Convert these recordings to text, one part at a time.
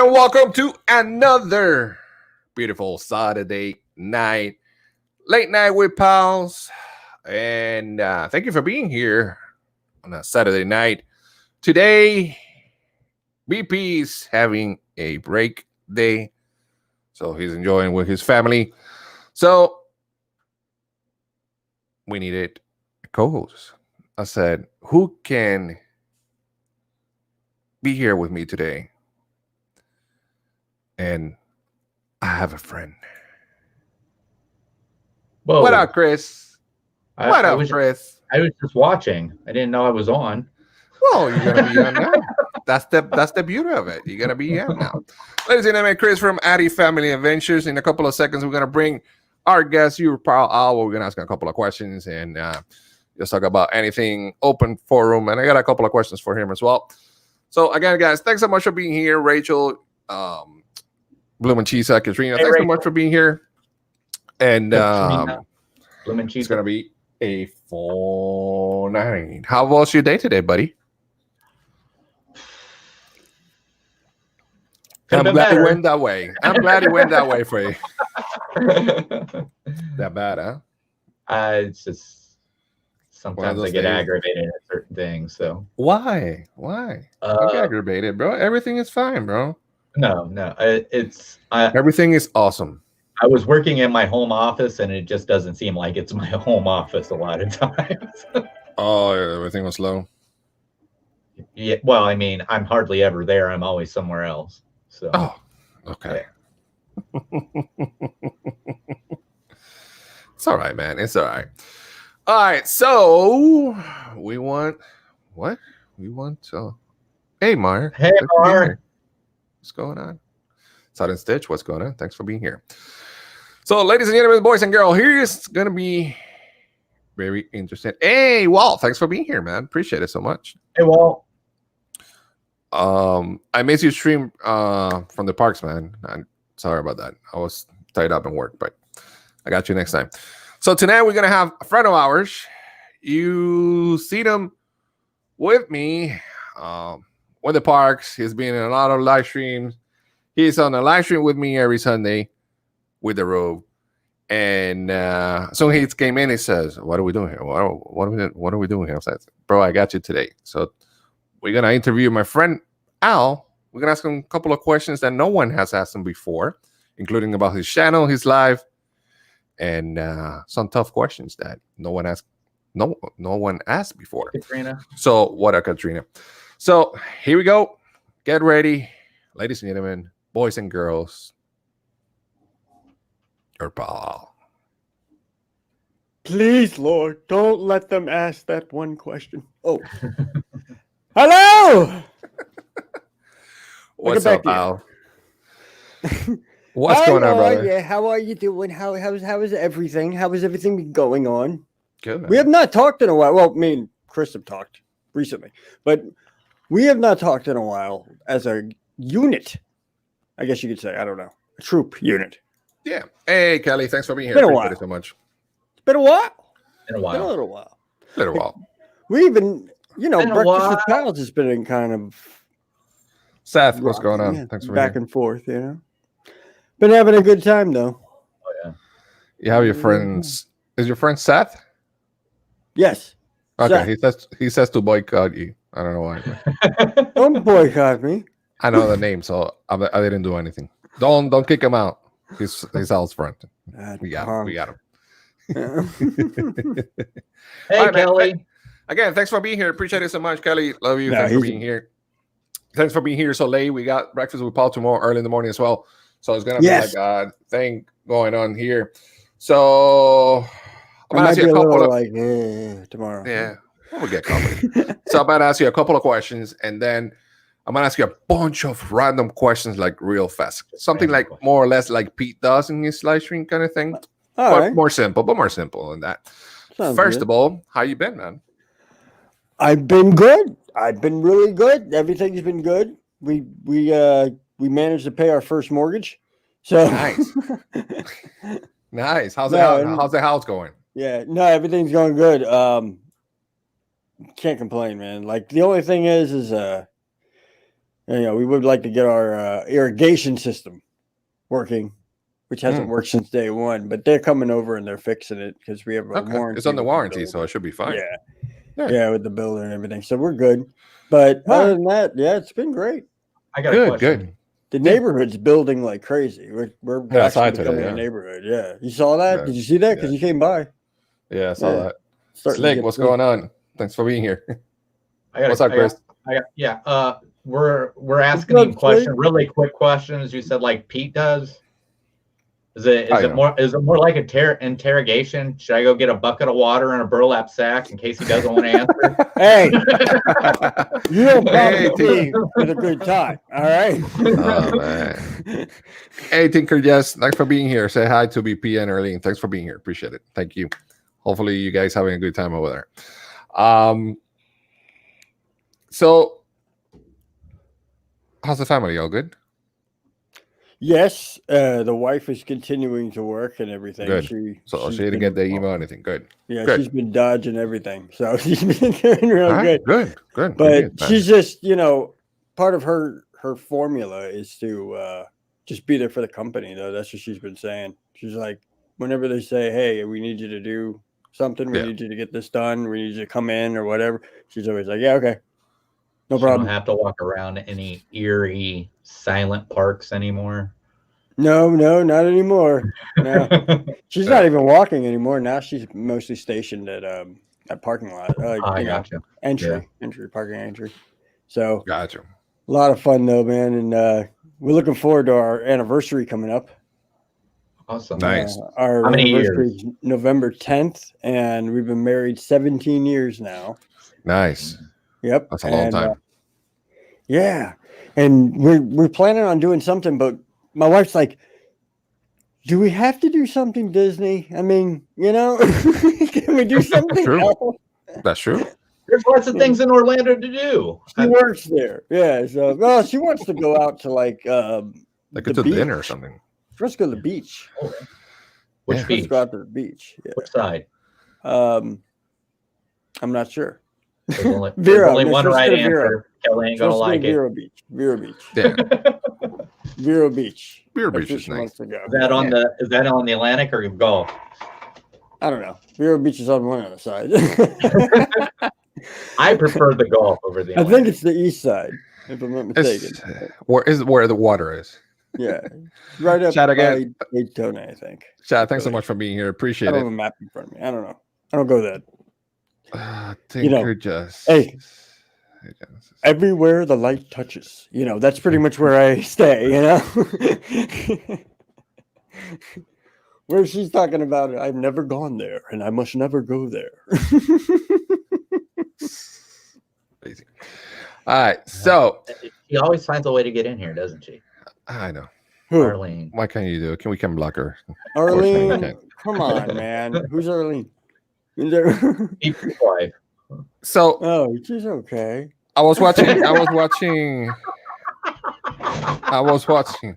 and welcome to another beautiful Saturday night, late night with pals. And thank you for being here on a Saturday night. Today, BP's having a break day, so he's enjoying with his family. So we needed a co-host. I said, who can be here with me today? And I have a friend. Whoa. What up, Chris? Chris? I was just watching. I didn't know I was on. Well, you're gonna be on now. That's the beauty of it. You're gonna be on now. Ladies and gentlemen, Chris from Addy Family Adventures. In a couple of seconds, we're gonna bring our guest, you Paul Al. We're gonna ask him a couple of questions and just talk about anything open forum. And I got a couple of questions for him as well. So again, guys, thanks so much for being here, Rachel. Bloom and Cheesa, Katrina, thanks so much for being here. And Bloom and Cheesa. It's gonna be a full night. How was your day today, buddy? I'm glad it went that way. I'm glad it went that way for you. That bad, huh? It's just sometimes I get aggravated at certain things. So why? Don't get aggravated, bro. Everything is fine, bro. No. Everything is awesome. I was working in my home office, and it just doesn't seem like it's my home office a lot of times. Oh, everything was slow. Yeah. Well, I mean, I'm hardly ever there. I'm always somewhere else. So. Oh, okay. Yeah. It's all right, man. It's all right. All right. So we want what? We want. Hey, Mar. Hey, Mar. What's going on? Sudden Stitch, what's going on? Thanks for being here. So, ladies and gentlemen, boys and girls, here's going to be very interesting. Hey, Walt, thanks for being here, man. Appreciate it so much. Hey, Walt. I missed your stream from the parks, man. I'm sorry about that. I was tied up in work, but I got you next time. So, tonight we're going to have a friend of ours. You see them with me with the parks. He's been in a lot of live streams. He's on a live stream with me every Sunday with the robe. And so he came in, he says, what are we doing here? What are we doing here? I said, bro, I got you today. So we're going to interview my friend Al. We're going to ask him a couple of questions that no one has asked him before, including about his channel, his live, and some tough questions that no one asked before. Katrina. So what up, Katrina? So here we go. Get ready. Ladies and gentlemen, boys and girls, your pal. Please, Lord, don't let them ask that one question. Oh. Hello! What's up, Al? What's going on, brother? Yeah, how are you doing? How is everything? How is everything going on? Good, man. We have not talked in a while. Well, me and Chris have talked recently, but we have not talked in a while as a unit. I guess you could say, I don't know, a troop unit. Yeah. Hey, Kelly, thanks for being here. Been a while. Appreciate it so much. It's been a while. In a while. Been a little while. Little while. We even, Breakfast with Pals has been in kind of Seth, what's going on? Yeah, Thanks for back and forth, Been having a good time though. Oh yeah. You have your friends. Is your friend Seth? Yes. Okay, Seth. He says to boycott you. I don't know why. Don't boycott me. I know the name, so I didn't do anything. Don't kick him out. He's Al's friend. We got him. Hey, right, Kelly. Man. Again, thanks for being here. Appreciate it so much, Kelly. Love you. Thanks for being here. Thanks for being here so late. We got breakfast with Paul tomorrow early in the morning as well. So it's gonna be like a thing going on here. So I'm gonna ask you a couple of tomorrow. Yeah, we'll get covered. So I'm gonna ask you a couple of questions, and then I'm gonna ask you a bunch of random questions, like real fast. Something like more or less like Pete does in his live stream kind of thing. More simple than that. First of all, how you been, man? I've been good. I've been really good. Everything's been good. We managed to pay our first mortgage. So nice. Nice. How's the house going? Yeah, no, everything's going good. Can't complain, man. Like the only thing is And, we would like to get our irrigation system working, which hasn't worked since day one. But they're coming over and they're fixing it because we have a warranty. It's on the with warranty, so builder. it should be fine. Yeah, with the builder and everything. So we're good. But other than that, it's been great. I got a question. Good. The neighborhood's building like crazy. We're Yeah, I saw actually it today, becoming a neighborhood. Yeah, you saw that? Yeah. Did you see that? Because you came by. Yeah, I saw that. Starting to Slick, get what's big. going on? Thanks for being here. What's up, Chris? We're asking What's him up, questions, really quick questions. You said like Pete does. Is it more like a interrogation? Should I go get a bucket of water and a burlap sack in case he doesn't want to answer? Hey, you don't bother me with a good time. All right. Oh, man. Hey, Tinker, yes, thanks for being here. Say hi to BP and Erlene. Thanks for being here. Appreciate it. Thank you. Hopefully, you guys having a good time over there. So, how's the family? All good? Yes, the wife is continuing to work and everything. Good. She didn't get the email or anything. Good. Yeah, Good. she's been dodging everything, so she's been doing real good. Good. But she's just, part of her formula is to just be there for the company, though. That's what she's been saying. She's like, whenever they say, "Hey, we need you to do something. We need you to get this done. We need you to come in or whatever," she's always like, "Yeah, okay, no problem." You don't have to walk around any eerie, silent parks anymore. No, not anymore. No, she's not even walking anymore. Now she's mostly stationed at parking lot, Gotcha. parking entry. So gotcha. A lot of fun though, man, and we're looking forward to our anniversary coming up. Awesome. Nice. Our How many anniversary years? is November 10th, and we've been married 17 years now. Nice. Yep, That's a long time. Yeah, and we're planning on doing something, but my wife's like, "Do we have to do something Disney? I mean, can we do something else?" That's true. There's lots of things in Orlando to do. She works there. Yeah, so she wants to go out to like to dinner or something. Let's go to the beach. Okay. Which Let's beach? go out to the beach. Yeah. Which side? I'm not sure. There's only, Vero. only one right answer. Vero. Kelly ain't gonna like it. Vero Beach. Vero Beach. Yeah. Vero Beach. Vero Beach is nice. Is that on the Atlantic or Gulf? I don't know. Vero Beach is on one other side. I prefer the Gulf over the Atlantic. I think it's the east side, if I'm not mistaken. Where the water is. Yeah, right up Chat by again. Daytona, I think. Chad, thanks so much for being here. Appreciate I don't it. have a map in front of me. I don't know. I don't go that. Hey, Everywhere the light touches, that's pretty much where I stay. Where she's talking about, I've never gone there, and I must never go there. Amazing. All right, so she always finds a way to get in here, doesn't she? I know. Who? Arlene. Why can't you do it? We can block her. Arlene, come on, man. Who's Arlene? Is there... Pete's wife. So, oh, she's okay. I was watching. Oh boy. I was watching.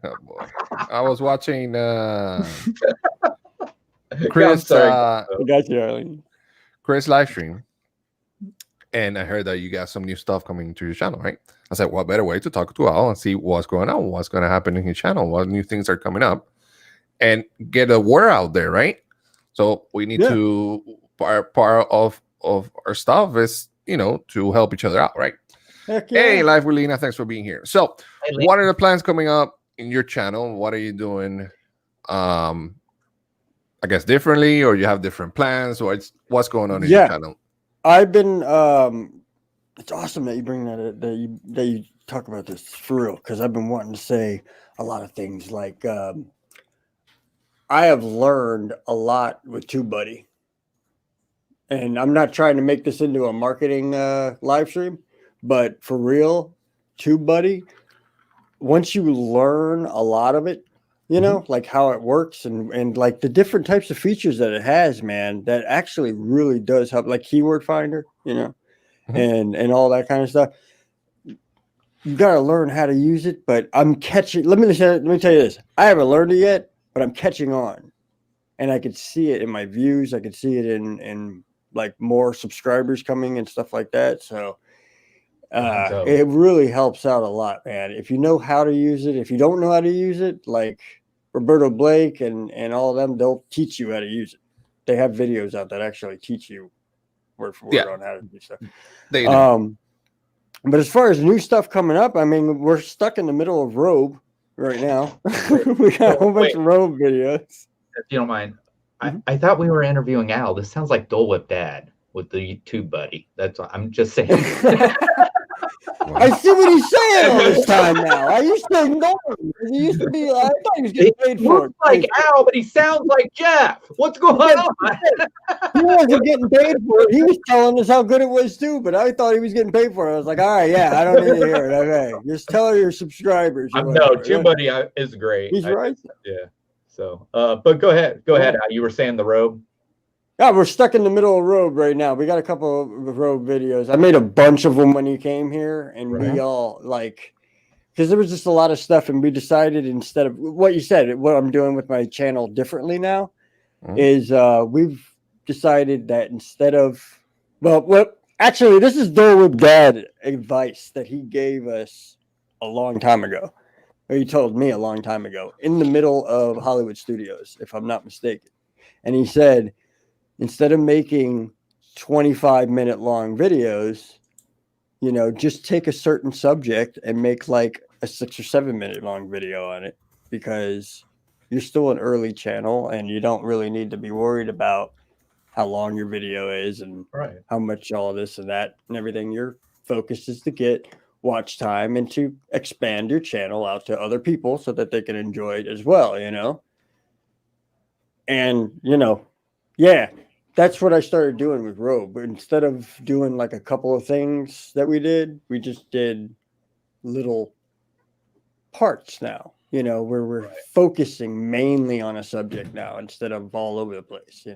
Chris. I got you, Arlene. Chris live stream, and I heard that you got some new stuff coming to your channel, right? I said, what better way to talk to Al and see what's going on, what's going to happen in his channel, what new things are coming up, and get a word out there, right? So we need to part of our stuff is to help each other out, right? Heck yeah. Hey, Live with Lena, thanks for being here. So, what are the plans coming up in your channel? What are you doing? I guess differently, or you have different plans, or what's going on in your channel? I've been. It's awesome that you bring that you talk about this for real, because I've been wanting to say a lot of things. Like I have learned a lot with TubeBuddy, and I'm not trying to make this into a marketing live stream, but for real, TubeBuddy, once you learn a lot of it, like how it works and like the different types of features that it has, man, that actually really does help, like keyword finder, and all that kind of stuff. You got to learn how to use it, but I'm catching. Let me tell you this: I haven't learned it yet, but I'm catching on, and I could see it in my views. I could see it in like more subscribers coming and stuff like that. So So It really helps out a lot, man. If you know how to use it, if you don't know how to use it, like Roberto Blake and all of them, they'll teach you how to use it. They have videos out that actually teach you word for word on how to do stuff. They do. But as far as new stuff coming up, I mean, we're stuck in the middle of Robe right now. We got a whole bunch of Robe videos. If you don't mind, I thought we were interviewing Al. This sounds like Dole Whip Dad with the YouTube buddy. That's what I'm just saying. I see what he's saying all this time now. I used to ignore him. He used to be. I thought he was getting paid for it. Looks like Al, but he sounds like Jeff. What's going on? He wasn't getting paid for it. He was telling us how good it was too, but I thought he was getting paid for it. I was like, all right, yeah, I don't need to hear it. Okay, just tell your subscribers. No, TubeBuddy is great. He's right. Yeah. So, but go ahead. Go ahead. Al. You were saying the robe. Yeah, we're stuck in the middle of Robe right now. We got a couple of Robe videos. I made a bunch of them when he came here, and we all because there was just a lot of stuff, and we decided instead of what you said, what I'm doing with my channel differently now is we've decided that instead of actually, this is Dole Whip Dad advice that he gave us a long time ago, or he told me a long time ago in the middle of Hollywood Studios, if I'm not mistaken, and he said, instead of making 25-minute long videos, just take a certain subject and make like a 6 or 7 minute long video on it, because you're still an early channel and you don't really need to be worried about how long your video is and how much all this and that and everything. Your focus is to get watch time and to expand your channel out to other people so that they can enjoy it as well, And, that's what I started doing with Robe. But instead of doing like a couple of things that we did, we just did little parts now, where we're focusing mainly on a subject now instead of all over the place,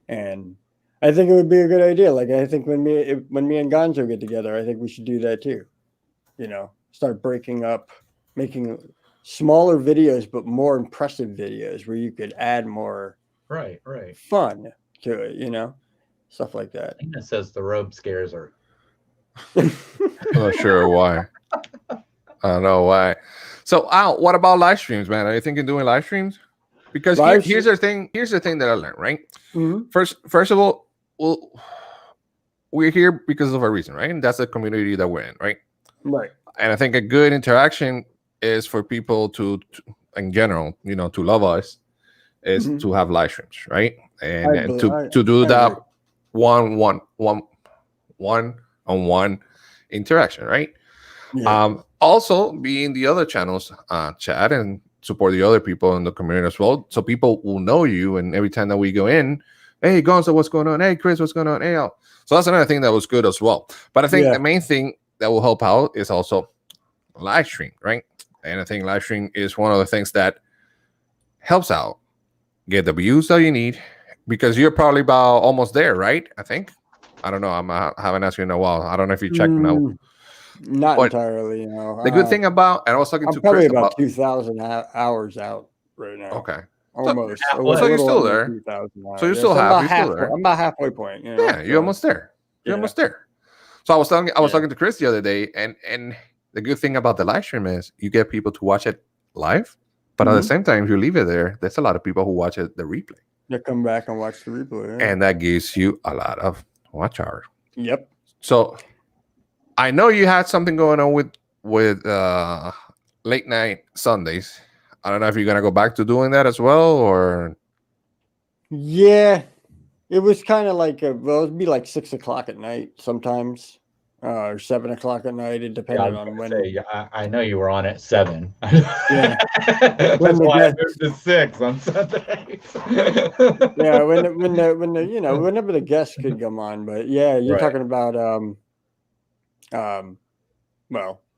And I think it would be a good idea. Like, I think when me and Gonzo get together, I think we should do that too. Start breaking up, making smaller videos, but more impressive videos where you could add more fun to it, stuff like that. I think that says the robe scares her. I'm not sure why. I don't know why. So, Al, what about live streams, man? Are you thinking doing live streams? Because here's the thing. Here's the thing that I learned, right? First of all, we're here because of a reason, right? And that's the community that we're in, right? Right. And I think a good interaction is for people to in general, to love us, is to have live streams, right? And to do that one-on-one interaction, right? Yeah. Also be in the other channels, chat and support the other people in the community as well, so people will know you. And every time that we go in, hey Gonzo, what's going on? Hey Chris, what's going on? Hey Al. So that's another thing that was good as well. But I think the main thing that will help out is also live stream, right? And I think live stream is one of the things that helps out get the views that you need, because you're probably about almost there, right? I think. I don't know. I haven't asked you in a while. I don't know if you checked now. Not entirely, The good thing about, and I was talking to probably Chris about 2,000 hours out right now. Okay. Almost. So you're still there. So you're still happy. I'm about halfway point. Yeah, you're almost there. You're almost there. So I was talking to Chris the other day, and the good thing about the live stream is you get people to watch it live, but at the same time, if you leave it there, there's a lot of people who watch it the replay. They come back and watch the replay. And that gives you a lot of watch hours. Yep. So I know you had something going on with late night Sundays. I don't know if you're gonna go back to doing that as well, or. Yeah, it was kind of like it'd be like 6 o'clock at night sometimes, or 7 o'clock at night. It depended on when. I know you were on at 7. Yeah, that's why I moved to 6 on Sundays. Yeah, whenever the guests could come on, but yeah, you're talking about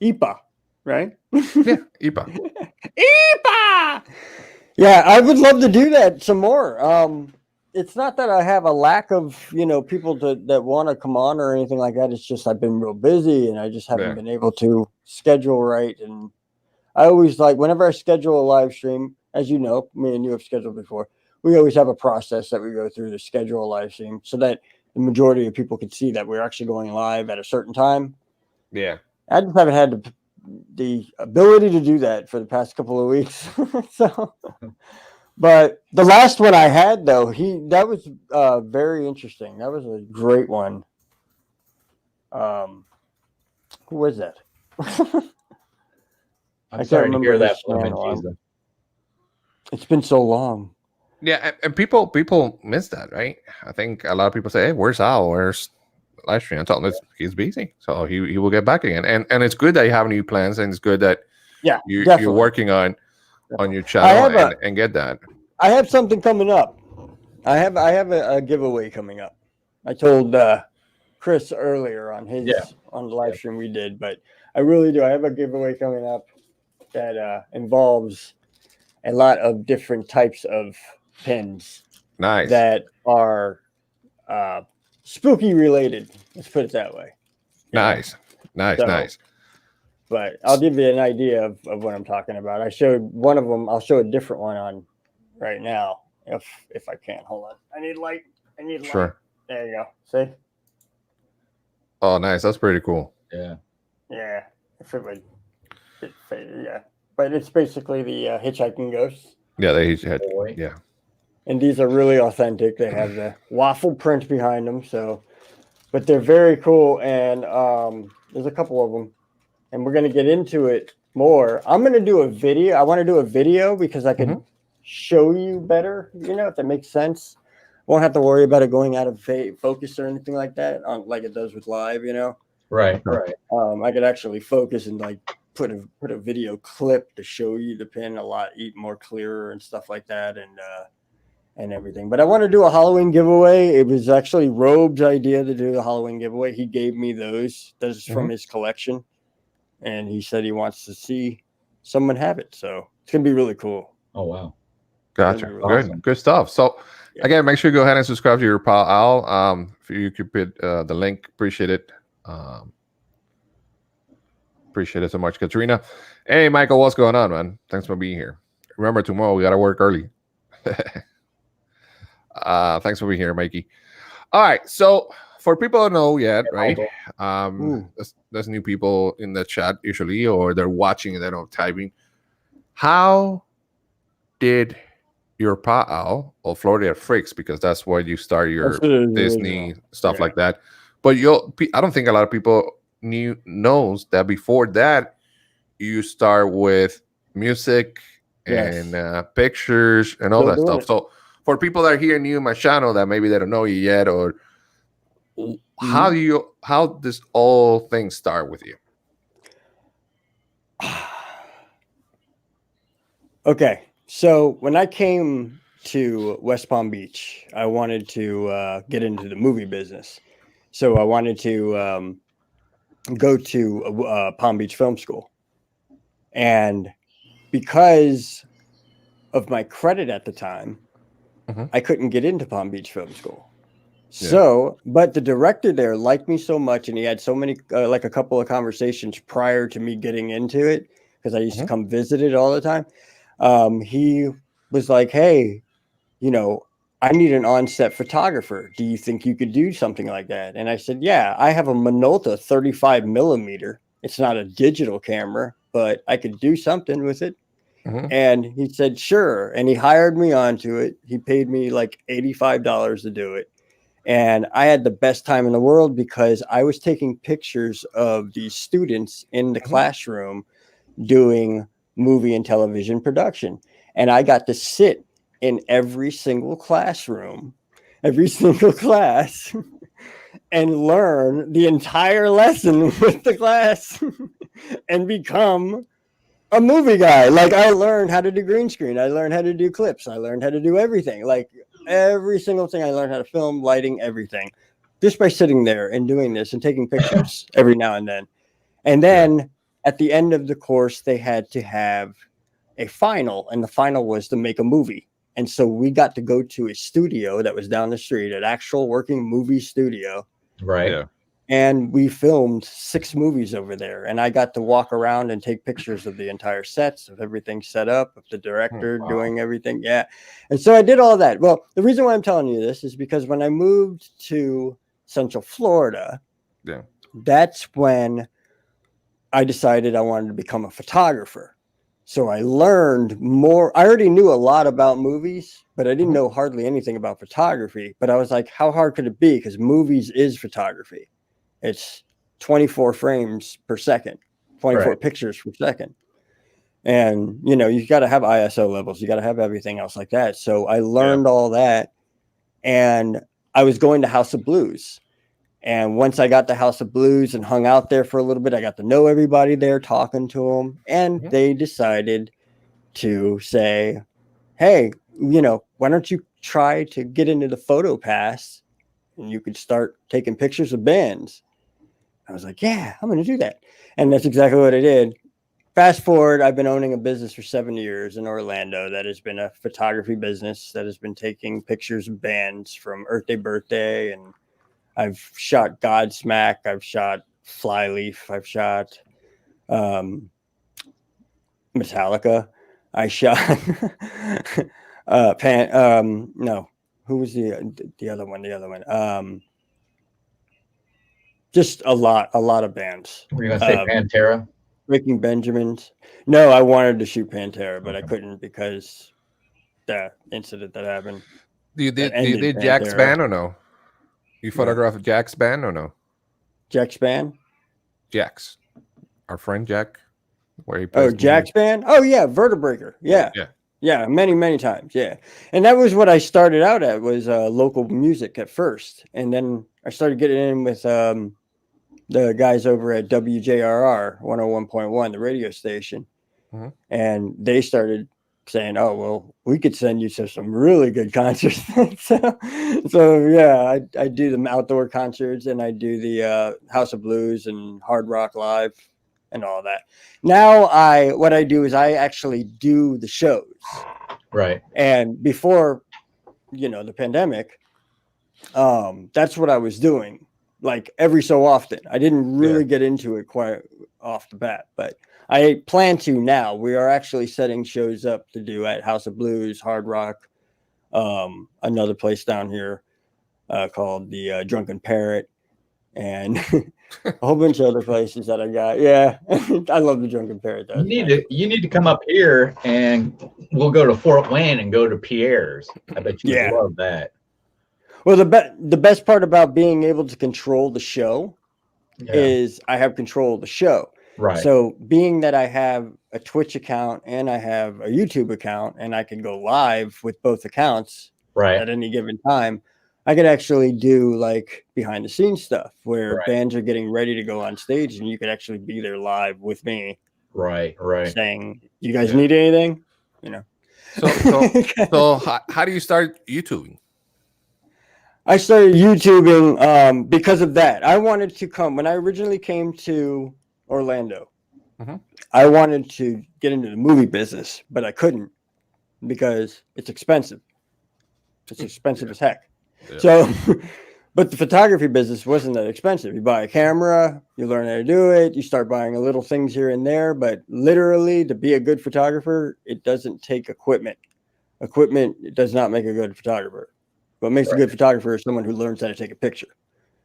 IPA, right? Yeah, IPA. IPA. Yeah, I would love to do that some more. It's not that I have a lack of, people that want to come on or anything like that. It's just I've been real busy and I just haven't been able to schedule right. And I always whenever I schedule a live stream, as you know, me and you have scheduled before, we always have a process that we go through to schedule a live stream so that the majority of people can see that we're actually going live at a certain time. Yeah. I just haven't had the ability to do that for the past couple of weeks. So, but the last one I had though, that was very interesting. That was a great one. Who was that? I'm I sorry can't to remember hear his that, channel. Jesus. It's been so long. Yeah, and people miss that, right? I think a lot of people say, "Hey, where's Al? Where's live stream?" I tell them he's busy, so he will get back again. And it's good that you have new plans, and it's good that Yeah, you're definitely. working on your I channel have and get that. I have something coming up. I have a giveaway coming up. I told Chris earlier on on the live stream we did, but I really do. I have a giveaway coming up that involves a lot of different types of pins Nice, that are spooky related. Let's put it that way. nice. So, but I'll give you an idea of what I'm talking about. I showed one of them. I'll show a different one on right now if I can. Hold on. I need light. Sure. Light. There you go. See? Oh, nice. That's pretty cool. Yeah. Yeah. If it would fit, yeah. But it's basically the hitchhiking ghosts. Yeah, yeah. And these are really authentic. They have the waffle print behind them, but they're very cool. And there's a couple of them, and we're gonna get into it more. I'm gonna do a video. I want to do a video because I can show you better. If that makes sense. Won't have to worry about it going out of focus or anything like that, like it does with live. Right. I could actually focus and like put a video clip to show you the pin a lot more clearer and stuff like that, and everything. But I want to do a Halloween giveaway. It was actually Robe's idea to do the Halloween giveaway. He gave me those. Those from his collection, and he said he wants to see someone have it. So it's gonna be really cool. Oh wow. Gotcha. Really awesome. Good stuff. So again, make sure you go ahead and subscribe to your pal Al. If you could put the link, appreciate it. Appreciate it so much, Katrina. Hey, Michael, what's going on, man? Thanks for being here. Remember, tomorrow we gotta work early. Thanks for being here, Mikey. All right, so for people who know yet, right? There's new people in the chat usually, or they're watching and they're not typing. How did your pal or Florida Freaks, because that's where you start your Disney stuff like that. But I don't think a lot of people knows that before that you start with music and pictures and all that stuff. So for people that are here new in my channel that maybe they don't know you yet, or how does all things start with you? Okay, so when I came to West Palm Beach, I wanted to get into the movie business. So I wanted to go to Palm Beach Film School. And because of my credit at the time, I couldn't get into Palm Beach Film School. So, but the director there liked me so much, and he had so many, like a couple of conversations prior to me getting into it, because I used to come visit it all the time. He was like, hey, I need an on-set photographer. Do you think you could do something like that? And I said, yeah, I have a Minolta 35 millimeter. It's not a digital camera, but I could do something with it. And he said, sure. And he hired me onto it. He paid me like $85 to do it. And I had the best time in the world because I was taking pictures of these students in the classroom doing movie and television production. And I got to sit in every single classroom, every single class, and learn the entire lesson with the class and become a movie guy. Like, I learned how to do green screen. I learned how to do clips. I learned how to do everything. Like, every single thing I learned how to film, lighting, everything, just by sitting there and doing this and taking pictures every now and then. And then at the end of the course, they had to have a final, and the final was to make a movie. And so we got to go to a studio that was down the street, an actual working movie studio. Right. Yeah. And we filmed 6 movies over there. And I got to walk around and take pictures of the entire sets, of everything set up, of the director doing everything. Yeah. And so I did all that. Well, the reason why I'm telling you this is because when I moved to Central Florida, that's when I decided I wanted to become a photographer. So I learned more. I already knew a lot about movies, but I didn't know hardly anything about photography. But I was like, how hard could it be? Because movies is photography. It's 24 frames per second, 24 Right. pictures per second. And, you know, you got to have ISO levels. You got to have everything else like that. So I learned all that. And I was going to House of Blues. And once I got to House of Blues and hung out there for a little bit, I got to know everybody there, talking to them. And they decided to say, hey, you know, why don't you try to get into the photo pass and you could start taking pictures of bands. I was like, yeah, I'm going to do that. And that's exactly what I did. Fast forward, I've been owning a business for 7 years in Orlando that has been a photography business that has been taking pictures of bands from Earth Day Birthday, and I've shot Godsmack, I've shot Flyleaf, I've shot Metallica, I shot no, who was the other one? Just a lot of bands. Were you gonna say Pantera? Breaking Benjamins. No, I wanted to shoot Pantera, but I couldn't because the incident that happened. You did Jack's band or no? You photographed Jack's band or no? Jack's band? Jack's. Our friend Jack. Where he plays Jack's band? Oh yeah, Vertebreaker. Yeah. Yeah, many times. Yeah. And that was what I started out at, was local music at first. And then I started getting in with the guys over at WJRR 101.1, the radio station. And they started saying, oh, well, we could send you to some really good concerts. so yeah, I do the outdoor concerts, and I do the House of Blues and Hard Rock Live and all that. Now what I do is I actually do the shows. Right. And before, you know, the pandemic, that's what I was doing. Like every so often. I didn't really get into it quite off the bat, but I plan to now. We are actually setting shows up to do at House of Blues, Hard Rock, another place down here called the Drunken Parrot, and a whole bunch of other places that I got. Yeah, I love the Drunken Parrot. You need to come up here, and we'll go to Fort Wayne and go to Pierre's. I bet you would love that. Well, the best part about being able to control the show is I have control of the show. Right. So being that I have a Twitch account and I have a YouTube account, and I can go live with both accounts at any given time, I could actually do like behind the scenes stuff where bands are getting ready to go on stage, and you could actually be there live with me. Right. Saying, you guys need anything? You know. So how do you start YouTubing? I started YouTubing because of that. I wanted to come when I originally came to Orlando. I wanted to get into the movie business, but I couldn't because it's expensive. It's expensive as heck. So, but the photography business wasn't that expensive. You buy a camera, you learn how to do it, you start buying a little things here and there, but literally to be a good photographer, it doesn't take equipment. Equipment does not make a good photographer. What makes a good photographer is someone who learns how to take a picture.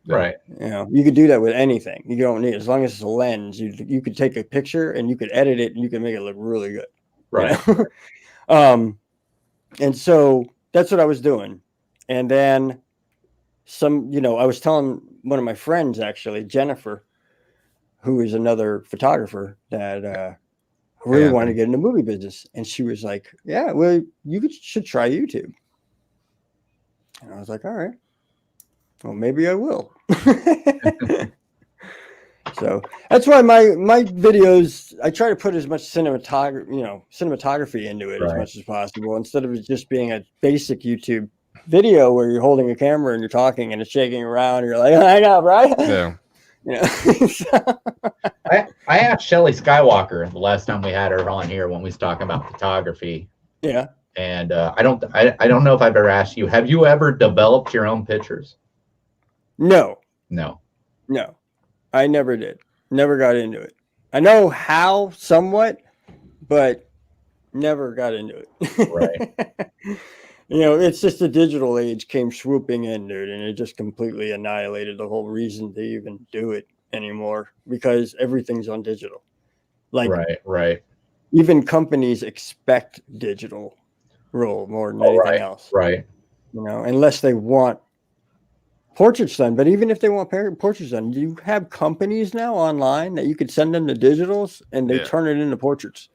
Right. You know, you could do that with anything. You don't need, as long as it's a lens, you could take a picture and you could edit it and you can make it look really good. Right. You know? And so that's what I was doing. And then I was telling one of my friends, actually, Jennifer, who is another photographer that really wanted to get in the movie business. And she was like, yeah, well, should try YouTube. And I was like, all right, well, maybe I will. So that's why my videos, I try to put as much cinematography into it as much as possible, instead of it just being a basic YouTube video where you're holding a camera and you're talking and it's shaking around. And you're like, I got right. Yeah. You know. I asked Shelly Skywalker the last time we had her on here when we was talking about photography. Yeah. And I don't know if I've ever asked you, have you ever developed your own pictures? No, I never did. Never got into it. I know how somewhat, but never got into it. Right. You know, it's just the digital age came swooping in, dude, and it just completely annihilated the whole reason to even do it. anymore because everything's on digital. Like right. even companies expect digital roll more than anything else. Right. You know, unless they want portraits done. But even if they want portraits done, you have companies now online that you could send them the digitals and they turn it into portraits.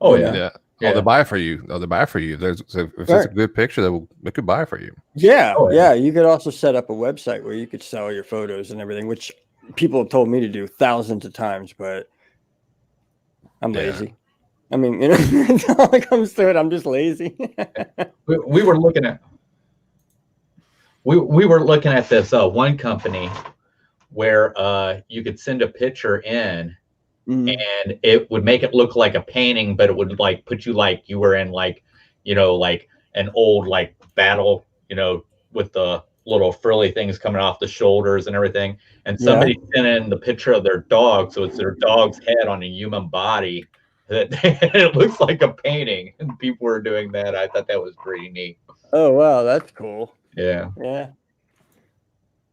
Oh, yeah. Oh, they buy it for you. Oh, they buy it for you. If it's a good picture, they could buy it for you. Yeah. Yeah. You could also set up a website where you could sell your photos and everything, which people have told me to do thousands of times, but I'm lazy. I mean, you know, all it comes to it, I'm just lazy. we were looking at we were looking at this one company where you could send a picture in and it would make it look like a painting, but it would like put you like you were in like, you know, like an old like battle, you know, with the little frilly things coming off the shoulders and everything. And somebody sent in the picture of their dog, so it's their dog's head on a human body. That it looks like a painting, and people were doing that. I thought that was pretty neat. Oh wow, that's cool. Yeah.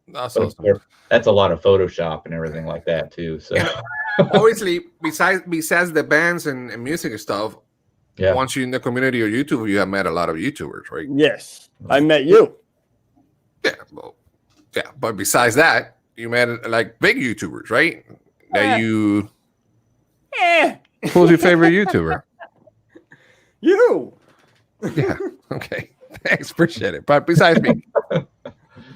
That's awesome. That's a lot of Photoshop and everything like that too. So obviously, besides the bands and music and stuff, once you're in the community or YouTube, you have met a lot of YouTubers, right? Yes, I met you. Yeah, well, yeah, but besides that, you met like big YouTubers, right? That you. Who's your favorite YouTuber? You. Yeah. Okay. Thanks. Appreciate it. But besides me,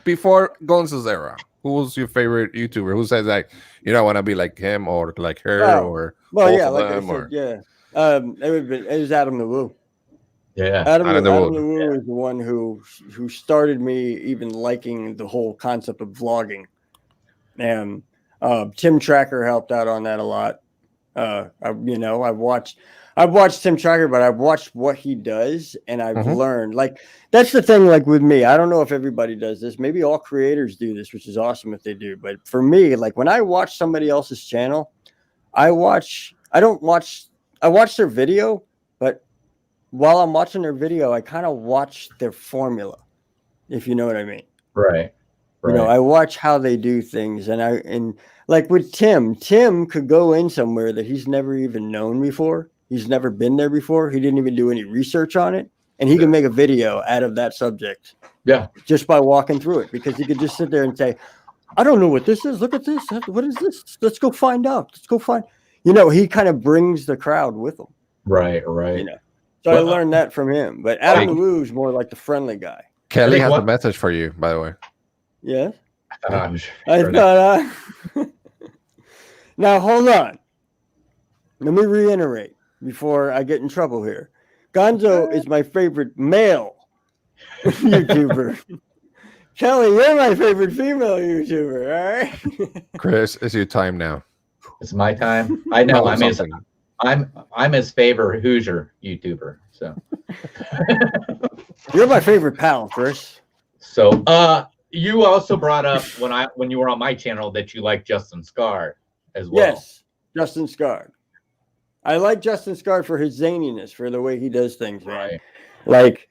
before Gonzo's era, who was your favorite YouTuber? Who says like, you know, I want to be like him or like her or well, both yeah, of like them, I said, it was Adam the Woo. Yeah, Adam the Woo is the one who started me even liking the whole concept of vlogging, and Tim Tracker helped out on that a lot. I've watched Tim Tracker, but I've watched what he does, and I've learned. Like that's the thing. Like with me, I don't know if everybody does this. Maybe all creators do this, which is awesome if they do. But for me, like when I watch somebody else's channel, I watch their video, but while I'm watching their video, I kind of watch their formula, if you know what I mean. Right. You know, I watch how they do things, and like with Tim could go in somewhere that he's never even known before. He's never been there before. He didn't even do any research on it, and he can make a video out of that subject. Yeah, just by walking through it, because he could just sit there and say, "I don't know what this is. Look at this. What is this? Let's go find out. Let's go find." You know, he kind of brings the crowd with him. Right. You know, so I learned that from him. But Adam the Woo is more like the friendly guy. Kelly has a message for you, by the way. Yeah. I thought. Now hold on. Let me reiterate before I get in trouble here. Gonzo is my favorite male YouTuber. Kelly, you're my favorite female YouTuber. All right. Chris, it's your time now. It's my time. I know. I'm his favorite Hoosier YouTuber. So you're my favorite pal, Chris. So you also brought up when you were on my channel that you like Justin Scard as well. Yes, Justin Scard. I like Justin Scard for his zaniness, for the way he does things, man. Right. Like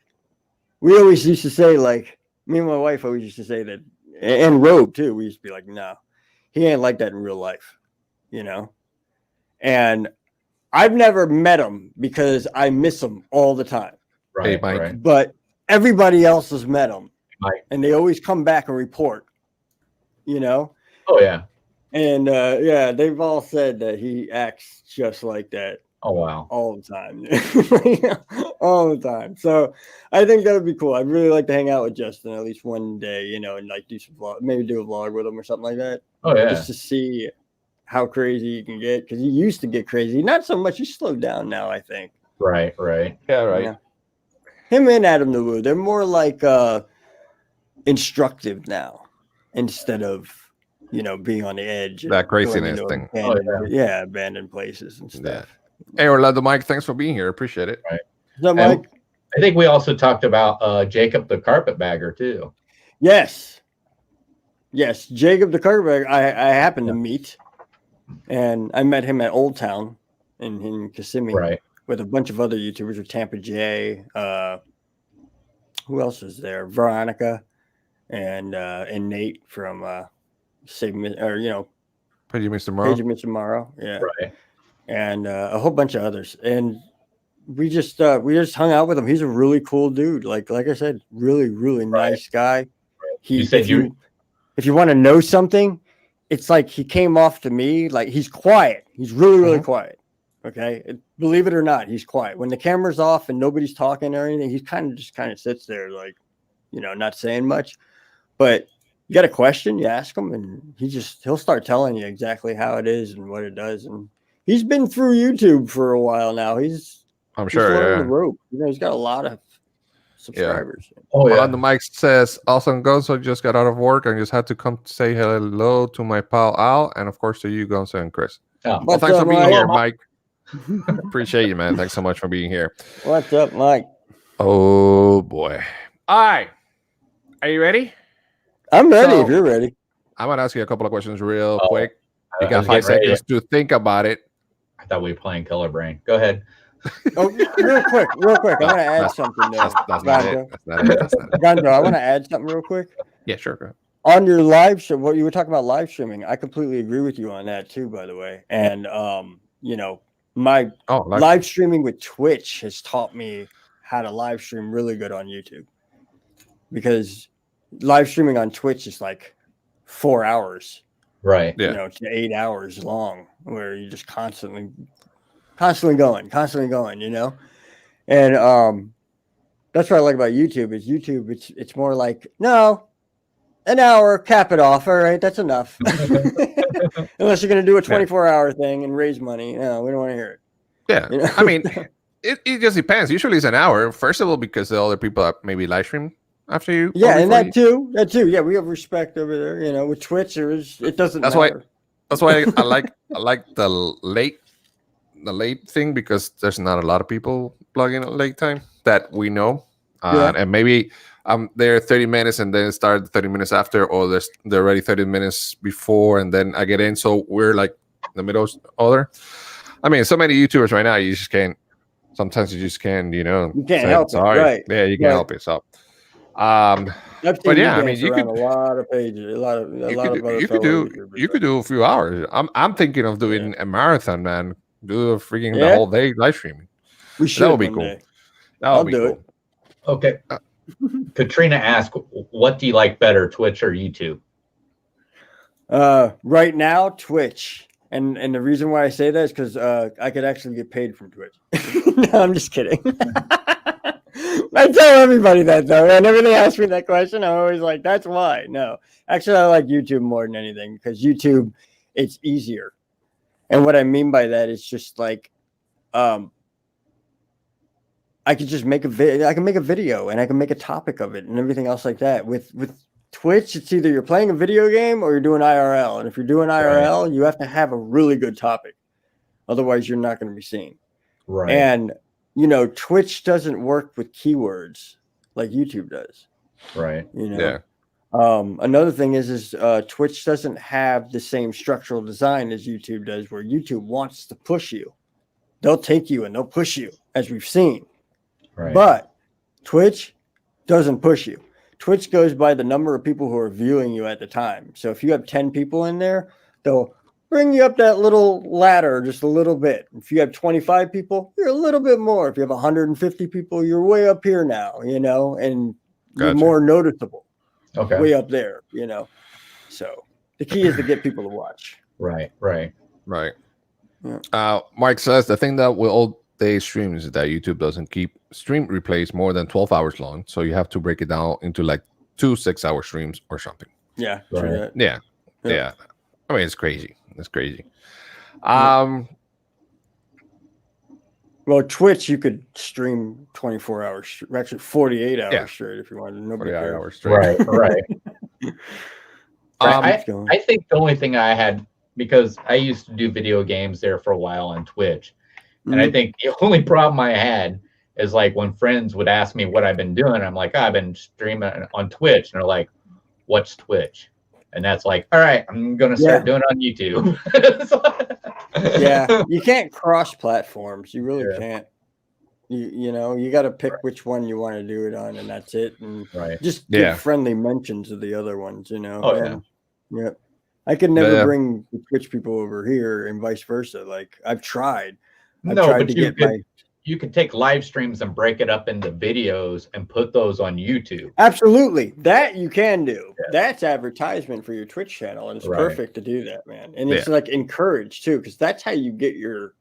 we always used to say, like me and my wife always used to say that, and Robe too. We used to be like, no, he ain't like that in real life, you know. And I've never met him because I miss him all the time. Right, hey, Mike. Right. But everybody else has met him. Mike. And they always come back and report, you know? Oh, yeah. And, they've all said that he acts just like that. Oh, wow. All the time. All the time. So I think that would be cool. I'd really like to hang out with Justin at least one day, you know, and like do some vlog, maybe do a vlog with him or something like that. Oh, yeah. Just to see how crazy he can get, because he used to get crazy. Not so much. He's slowed down now, I think. Right. Yeah, right. Yeah. Him and Adam the Woo, they're more like instructive now instead of, you know, being on the edge. That craziness thing. Abandoned places and stuff. Yeah. Hey, Orlando, Mike, thanks for being here. Appreciate it. Right. Is that Mike? I think we also talked about Jacob the Carpetbagger too. Yes, Jacob the Carpetbagger. I happened to meet, and I met him at Old Town in Kissimmee, right, with a bunch of other YouTubers, with Tampa J. Who else was there? Veronica, and Nate from Pagey Mr. Morrow. Page of Mr. Morrow, yeah, Right. and a whole bunch of others. And we just hung out with him. He's a really cool dude. Like I said, really, really nice guy. You said If you want to know something, it's like he came off to me like he's quiet. He's really, really quiet. Okay. Believe it or not, he's quiet. When the camera's off and nobody's talking or anything, he kind of sits there like, not saying much. But you got a question, you ask him, and he'll start telling you exactly how it is and what it does. And he's been through YouTube for a while now. I'm sure, learned yeah. the rope. He's got a lot of subscribers. Oh yeah. On the mic says, awesome Gonzo just got out of work and just had to come say hello to my pal Al, and of course to you, Gonzo and Chris. Oh, Well, thanks for being here, Mike. Appreciate you, man. Thanks so much for being here. What's up, Mike? Oh boy. All right. Are you ready? I'm ready So- if you're ready. I'm gonna ask you a couple of questions real Oh, quick. You I got was 5 getting ready. seconds to think about it. I thought we were playing Color Brain. Go ahead. Oh, real quick. I want to add something there. That's not it. That's not it. That's not it. Gonzo, I want to add something real quick. Yeah, sure. Go ahead. On your live show, what you were talking about live streaming, I completely agree with you on that too, by the way. And my live streaming with Twitch has taught me how to live stream really good on YouTube. Because live streaming on Twitch is like 4 hours. Right. Yeah. To 8 hours long, where you're just constantly going, and that's what I like about YouTube. Is YouTube? It's more like, no, an hour, cap it off. All right, that's enough. Unless you're going to do a 24-hour thing and raise money, no, we don't want to hear it. Yeah. I mean, it just depends. Usually it's an hour. First of all, because the other people that maybe live stream after you. Yeah, and that too. Yeah, we have respect over there. With Twitch, it doesn't matter. That's why I like the late thing, because there's not a lot of people plugging at late time that we know. And maybe there 30 minutes and then start 30 minutes after, or they're already 30 minutes before and then I get in. So we're like in the middle other. I mean, so many YouTubers right now, you just can't. Sometimes you just can't, you can't help it, right? Yeah, you can't help it. So, but yeah, I mean, you could a lot of pages, you could do a few hours. I'm thinking of doing a marathon, man. Do a freaking the whole day live streaming. We should. That would be cool. I'll do it. Okay. Katrina asked, what do you like better, Twitch or YouTube? Right now, Twitch. And the reason why I say that is because I could actually get paid from Twitch. No, I'm just kidding. I tell everybody that, though. Whenever they ask me that question, I'm always like, that's why. No. Actually, I like YouTube more than anything, because YouTube, it's easier. And what I mean by that is just like, I could just make a video. I can make a video and I can make a topic of it and everything else like that. With Twitch, it's either you're playing a video game or you're doing IRL. And if you're doing IRL, you have to have a really good topic. Otherwise, you're not going to be seen. Right. And, Twitch doesn't work with keywords like YouTube does. Right. Yeah. Another thing is Twitch doesn't have the same structural design as YouTube does, where YouTube wants to push you. They'll take you and they'll push you, as we've seen. Right. But Twitch doesn't push you. Twitch goes by the number of people who are viewing you at the time. So if you have 10 people in there, they'll bring you up that little ladder just a little bit. If you have 25 people, you're a little bit more. If you have 150 people, you're way up here now, and you're more noticeable. Okay. Way up there, So the key is to get people to watch. Right. Yeah. Mark says the thing that with all day streams is that YouTube doesn't keep stream replays more than 12 hours long, so you have to break it down into like 2 6-hour streams or something. Yeah. Right. Yeah. I mean, it's crazy. Well, Twitch, you could stream 24 hours, actually 48 hours straight if you wanted. Nobody 48 cares. hours straight. Right. I think the only thing I had, because I used to do video games there for a while on Twitch, and I think the only problem I had is like when friends would ask me what I've been doing, I'm like, I've been streaming on Twitch, and they're like, what's Twitch? And that's like, all right, I'm gonna start doing it on YouTube. Yeah, you can't cross platforms. You really can't. You got to pick which one you want to do it on, and that's it. And just give friendly mentions of the other ones. Oh, and, yep. I could never Yeah. bring the Twitch people over here and vice versa. Like I've tried. I've No, tried but to get my you could take live streams and break it up into videos and put those on YouTube. absolutely that you can do. Yeah. That's advertisement for your Twitch channel, and it's Right. perfect to do that, man. And it's like encouraged too, because that's how you get your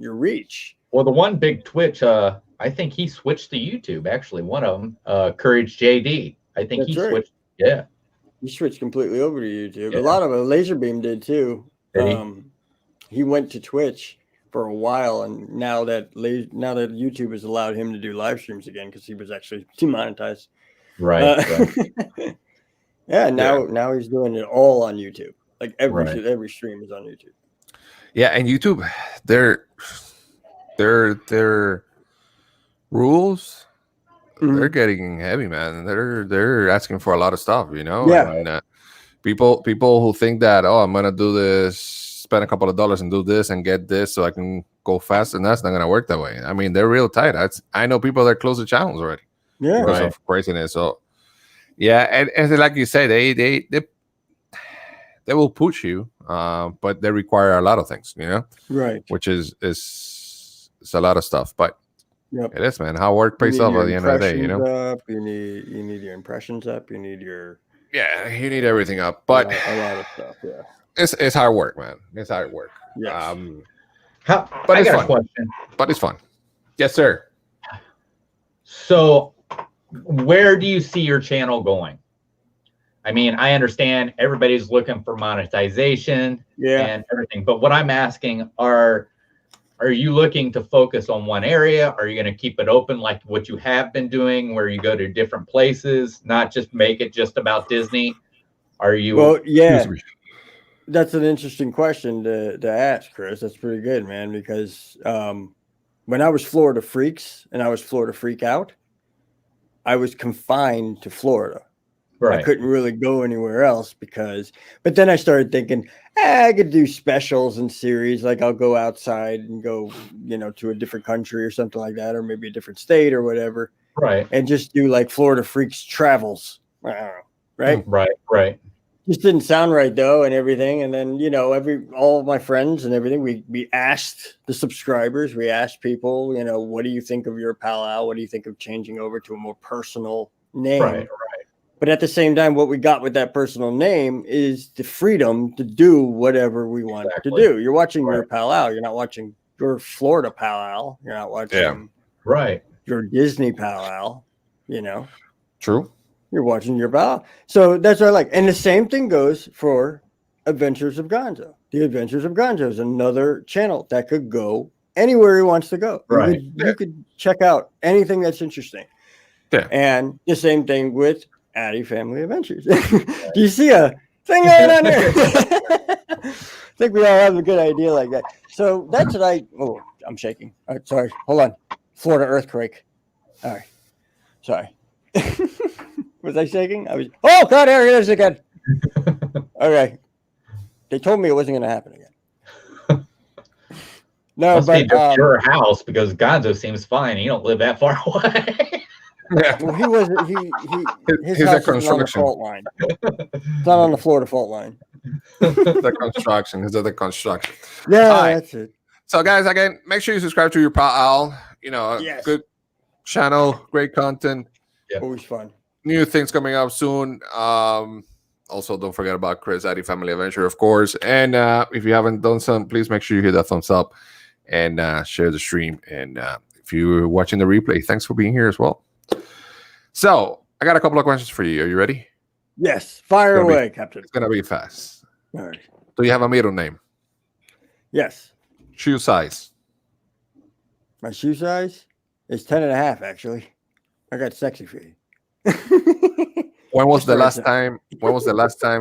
reach. Well, the one big Twitch, I think he switched to YouTube. Actually, one of them, Courage JD. I think That's he right. switched. Yeah. He switched completely over to YouTube. Yeah. A lot of it, Laserbeam did too. Did he? He went to Twitch for a while, and now that YouTube has allowed him to do live streams again because he was actually demonetized. Right. Right. Yeah. Now he's doing it all on YouTube. Like every stream is on YouTube. Yeah, and YouTube, their rules, they're getting heavy, man. They're asking for a lot of stuff, you know. Yeah. And, people who think that, oh, I'm gonna do this, spend a couple of dollars and do this and get this so I can go fast, and that's not gonna work that way. I mean, they're real tight. I know people that close the channels already. Yeah. Because of craziness. So yeah, and like you say, they will push you, but they require a lot of things, you know, Right. which is a lot of stuff. But Yep. it is, man. How work pays off at the end of the day, you know. Up, you need your impressions up. You need your You need everything up, but a lot of stuff. Yeah. it's hard work, man. It's hard work. Yes. But But I it's got fun. a question. But it's fun. Yes, sir. So, where do you see your channel going? I mean, I understand everybody's looking for monetization and everything, but what I'm asking are you looking to focus on one area? Are you going to keep it open like what you have been doing, where you go to different places, not just make it just about Disney? Are you? Well, yeah, that's an interesting question to ask, Chris. That's pretty good, man, because when I was Florida Freaks and I was Florida Freak Out, I was confined to Florida. Right. I couldn't really go anywhere else but then I started thinking, I could do specials and series. Like I'll go outside and go, to a different country or something like that, or maybe a different state or whatever. Right. And just do like Florida Freaks travels. I don't know. Right. Right. Just didn't sound right though, and everything. And then, all of my friends and everything, we asked the subscribers, we asked people, what do you think of your powwow? What do you think of changing over to a more personal name? Right. But at the same time, what we got with that personal name is the freedom to do whatever we want to do. You're watching your powwow. You're not watching your Florida powwow. You're not watching your Disney powwow, True. You're watching your powwow. So that's what I like. And the same thing goes for Adventures of Gonzo. The Adventures of Gonzo is another channel that could go anywhere he wants to go. Right. You could check out anything that's interesting. Yeah. And the same thing with Addy Family Adventures. Do you see a thing going on there? I think we all have a good idea like that. So that's what I'm shaking. All right, sorry. Hold on. Florida earthquake. All right. Sorry. Was I shaking? Oh, God, there it is again. Okay. They told me it wasn't going to happen again. No, Must but be just your house because Gonzo seems fine. You don't live that far away. Yeah. Well, he wasn't. His house is on the fault line. It's not on the Florida fault line. The construction. Is the construction? Yeah, right. that's it. So, guys, again, make sure you subscribe to your pal. Good channel, great content. Yeah. Always fun. New things coming up soon. Also, don't forget about Chris Addy Family Adventure, of course. And if you haven't done some, please make sure you hit that thumbs up and share the stream. And if you're watching the replay, thanks for being here as well. So, I got a couple of questions for you. Are you ready? Yes. Fire away, Captain. It's going to be fast. All right. Do you have a middle name? Yes. Shoe size? My shoe size is 10.5, actually. I got sexy feet. When was the last time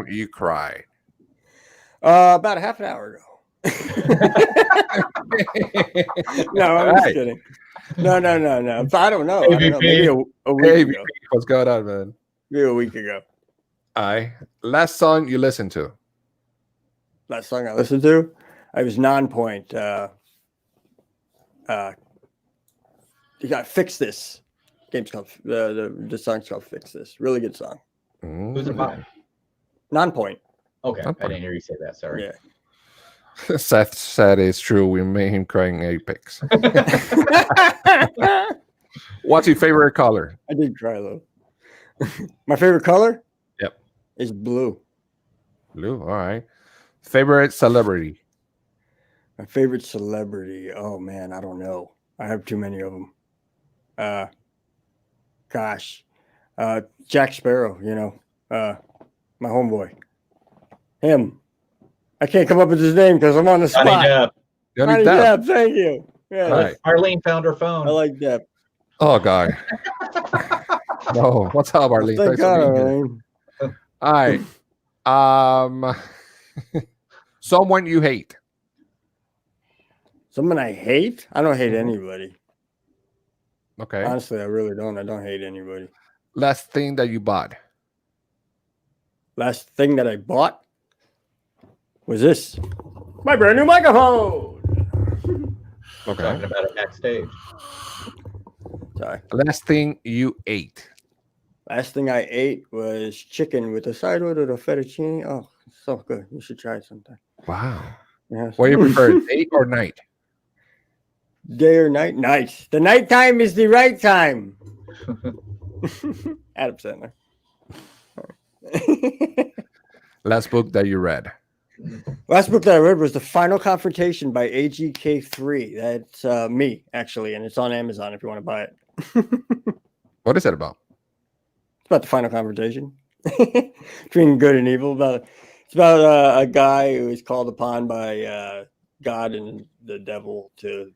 you cried? About a half an hour ago. No, I'm just kidding. No. I don't know. Maybe a week ago. What's going on, man? Maybe a week ago. Last song you listened to? Last song I listened to? I was Non-Point. You got Fix This. Game's called the song's called Fix This. Really good song. Who's it by? Non-Point. Okay, Not I didn't hear you say that. Sorry. Yeah. Seth said it's true. We made him crying apex. I What's your favorite color? did cry though. My favorite color? Yep. Is blue. Blue. All right. Favorite celebrity? My favorite celebrity. Oh man, I don't know. I have too many of them. Gosh. Jack Sparrow, my homeboy. Him. I can't come up with his name because I'm on the Johnny spot. Depp. Johnny Johnny Depp. Depp, thank you. Yeah, All right. Arlene found her phone. I like Depp. Oh God. No. What's up, Arlene? Thank Thanks for God, being here. Arlene. All right. Someone you hate. Someone I hate? I don't hate anybody. Okay. Honestly, I really don't. I don't hate anybody. Last thing that you bought. Last thing that I bought was this. My brand new microphone. Okay. Talking about it backstage. Sorry. Last thing you ate. Last thing I ate was chicken with a side order of fettuccine. Oh, so good. You should try it sometime. Wow. Yes. What do you prefer, day or night? Day or night? Night. The nighttime is the right time. Adam Sandler. Last book that you read. Last book that I read was The Final Confrontation by AGK3. That's me, actually, and it's on Amazon if you want to buy it. What is it about? It's about the final confrontation between good and evil. It's about a guy who is called upon by God and the devil to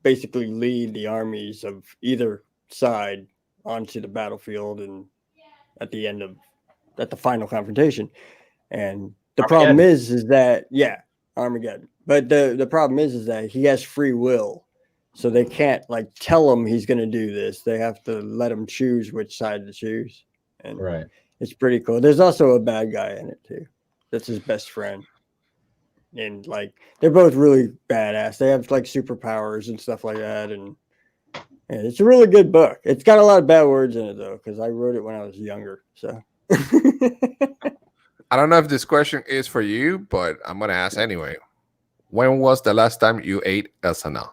basically lead the armies of either side onto the battlefield, and at the final confrontation. And the problem is that Armageddon. But the problem is that he has free will. So they can't tell him he's going to do this. They have to let him choose which side to choose. And Right. it's pretty cool. There's also a bad guy in it too. That's his best friend. And they're both really badass. They have superpowers and stuff like that. And it's a really good book. It's got a lot of bad words in it though, because I wrote it when I was younger. So I don't know if this question is for you, but I'm gonna ask anyway. When was the last time you ate a sana?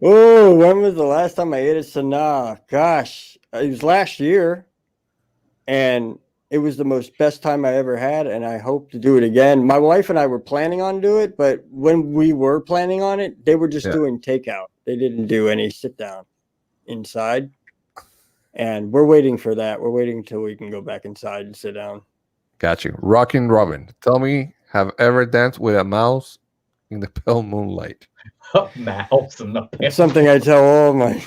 Oh, when was the last time I ate a Sanaa? Gosh, it was last year, and it was the best time I ever had, and I hope to do it again. My wife and I were planning on doing it, but when we were planning on it, they were just doing takeout. They didn't do any sit down inside, and we're waiting for that. We're waiting until we can go back inside and sit down. Got you. Rockin' Robin. Tell me, have ever danced with a mouse in the pale moonlight? Mouse in the pale. It's something I tell all my.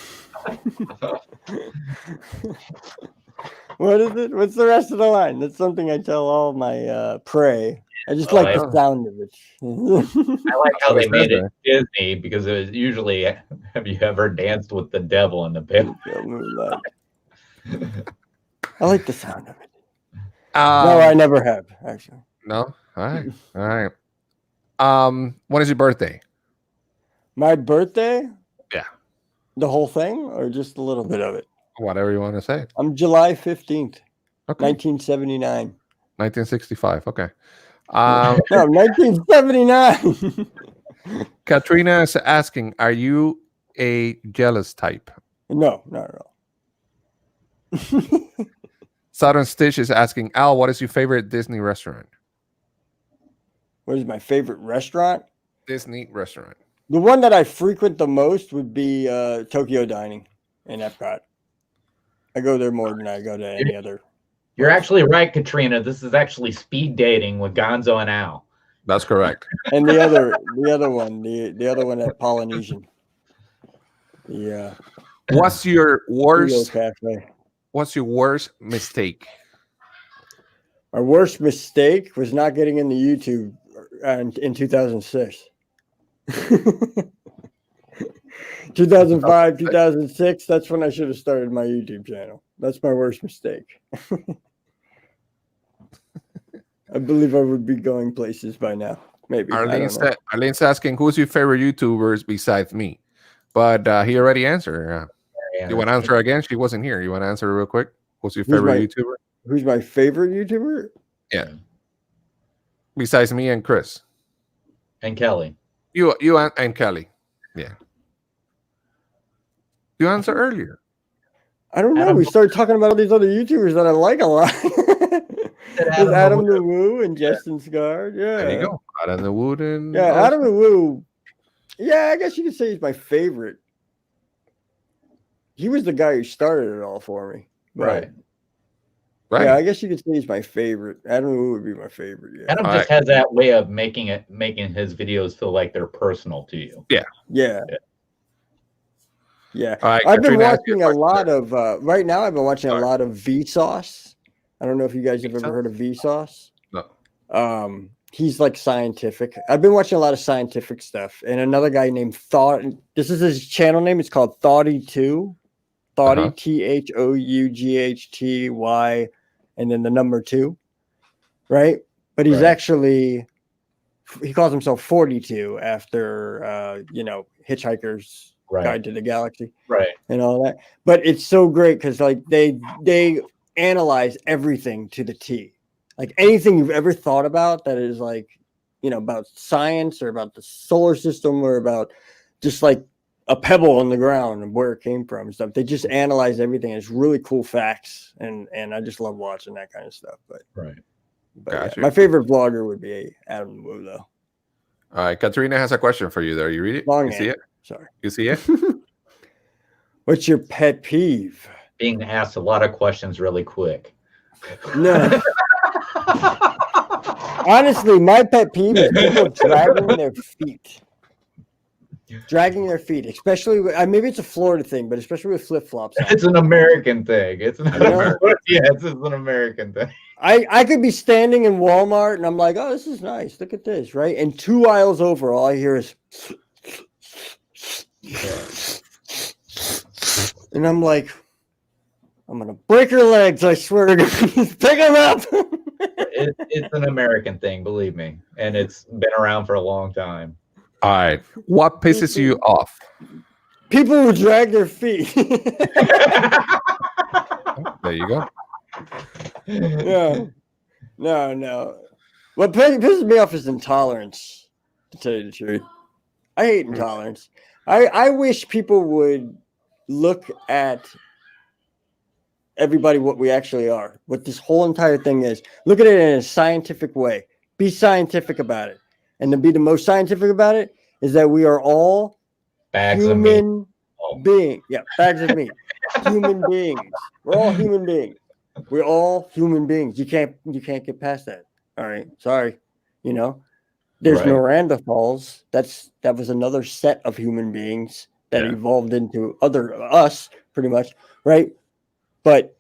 What is it? What's the rest of the line? That's something I tell all my prey. I just like the sound of it. I like how they made it Disney, because it was usually, have you ever danced with the devil in the pale moonlight? I like the sound of it. No, I never have, actually. No? All right. When is your birthday? My birthday? Yeah. The whole thing or just a little bit of it? Whatever you want to say. I'm July 15th, Okay. 1979. 1965. Okay. No, 1979. Katrina is asking, are you a jealous type? No, not at all. Southern Stitch is asking, Al, what is your favorite Disney restaurant? What is my favorite restaurant? Disney restaurant. The one that I frequent the most would be Tokyo Dining in Epcot. I go there more than I go to any other. You're actually right, Katrina. This is actually speed dating with Gonzo and Al. That's correct. And the other one at Polynesian. Yeah. What's your worst? Cafe. What's your worst mistake? My worst mistake was not getting into YouTube in 2006. 2005, 2006, that's when I should have started my YouTube channel. That's my worst mistake. I believe I would be going places by now. Maybe. Arlene's asking, who's your favorite YouTubers besides me? But he already answered. You want to answer again? She wasn't here. You want to answer real quick? Who's your favorite YouTuber? Who's my favorite YouTuber? Yeah. Besides me and Chris. And Kelly. You and Kelly. Yeah. You answered earlier. I don't know. Adam We started talking about all these other YouTubers that I like a lot. There's Adam the Woo and Justin Scard. Yeah. There you go. Adam the Wood and Yeah, Adam the Woo. Yeah, I guess you could say he's my favorite. He was the guy who started it all for me. But, Right. Yeah, I guess you could say he's my favorite. Adam the Woo would be my favorite. Yeah. Adam just has that way of making his videos feel like they're personal to you. Yeah. Yeah. Yeah. Right, I've been Katrina, watching a lot of right now I've been watching a lot of Vsauce. I don't know if you guys have ever heard of Vsauce. No. He's like scientific. I've been watching a lot of scientific stuff. And another guy named Thought. This is his channel name. It's called Thoughty2. Thoughty, THOUGHTY, and then the number 2. Right? But he's actually, he calls himself 42 after, Hitchhiker's Guide to the Galaxy. Right. And all that. But it's so great because like they analyze everything to the T. Like anything you've ever thought about that is like, about science or about the solar system or about just like a pebble on the ground and where it came from and stuff. They just analyze everything. It's really cool facts. And I just love watching that kind of stuff. But Gotcha. My favorite vlogger would be Adam Wu, though. All right. Katrina has a question for you there. You read it? You see it? Sorry. You see it? What's your pet peeve? Being asked a lot of questions really quick. No. Honestly, my pet peeve is people dragging their feet. Dragging their feet, especially maybe it's a Florida thing, but especially with flip flops. It's an American thing. It's an American thing. I could be standing in Walmart and I'm like, oh, this is nice. Look at this, right? And 2 aisles over, all I hear is, and I'm like, I'm gonna break your legs. I swear to God. Pick them up. It's an American thing, believe me, and it's been around for a long time. All right. What pisses you off? People who drag their feet. There you go. No. What pisses me off is intolerance, to tell you the truth. I hate intolerance. I wish people would look at everybody what we actually are, what this whole entire thing is. Look at it in a scientific way. Be scientific about it. And to be the most scientific about it is that we are all Bags human beings. Yeah, bags of meat. Human beings. We're all human beings. We're all human beings. You can't get past that. All right. Sorry. There's Neanderthals. That was another set of human beings that evolved into us, pretty much, right? But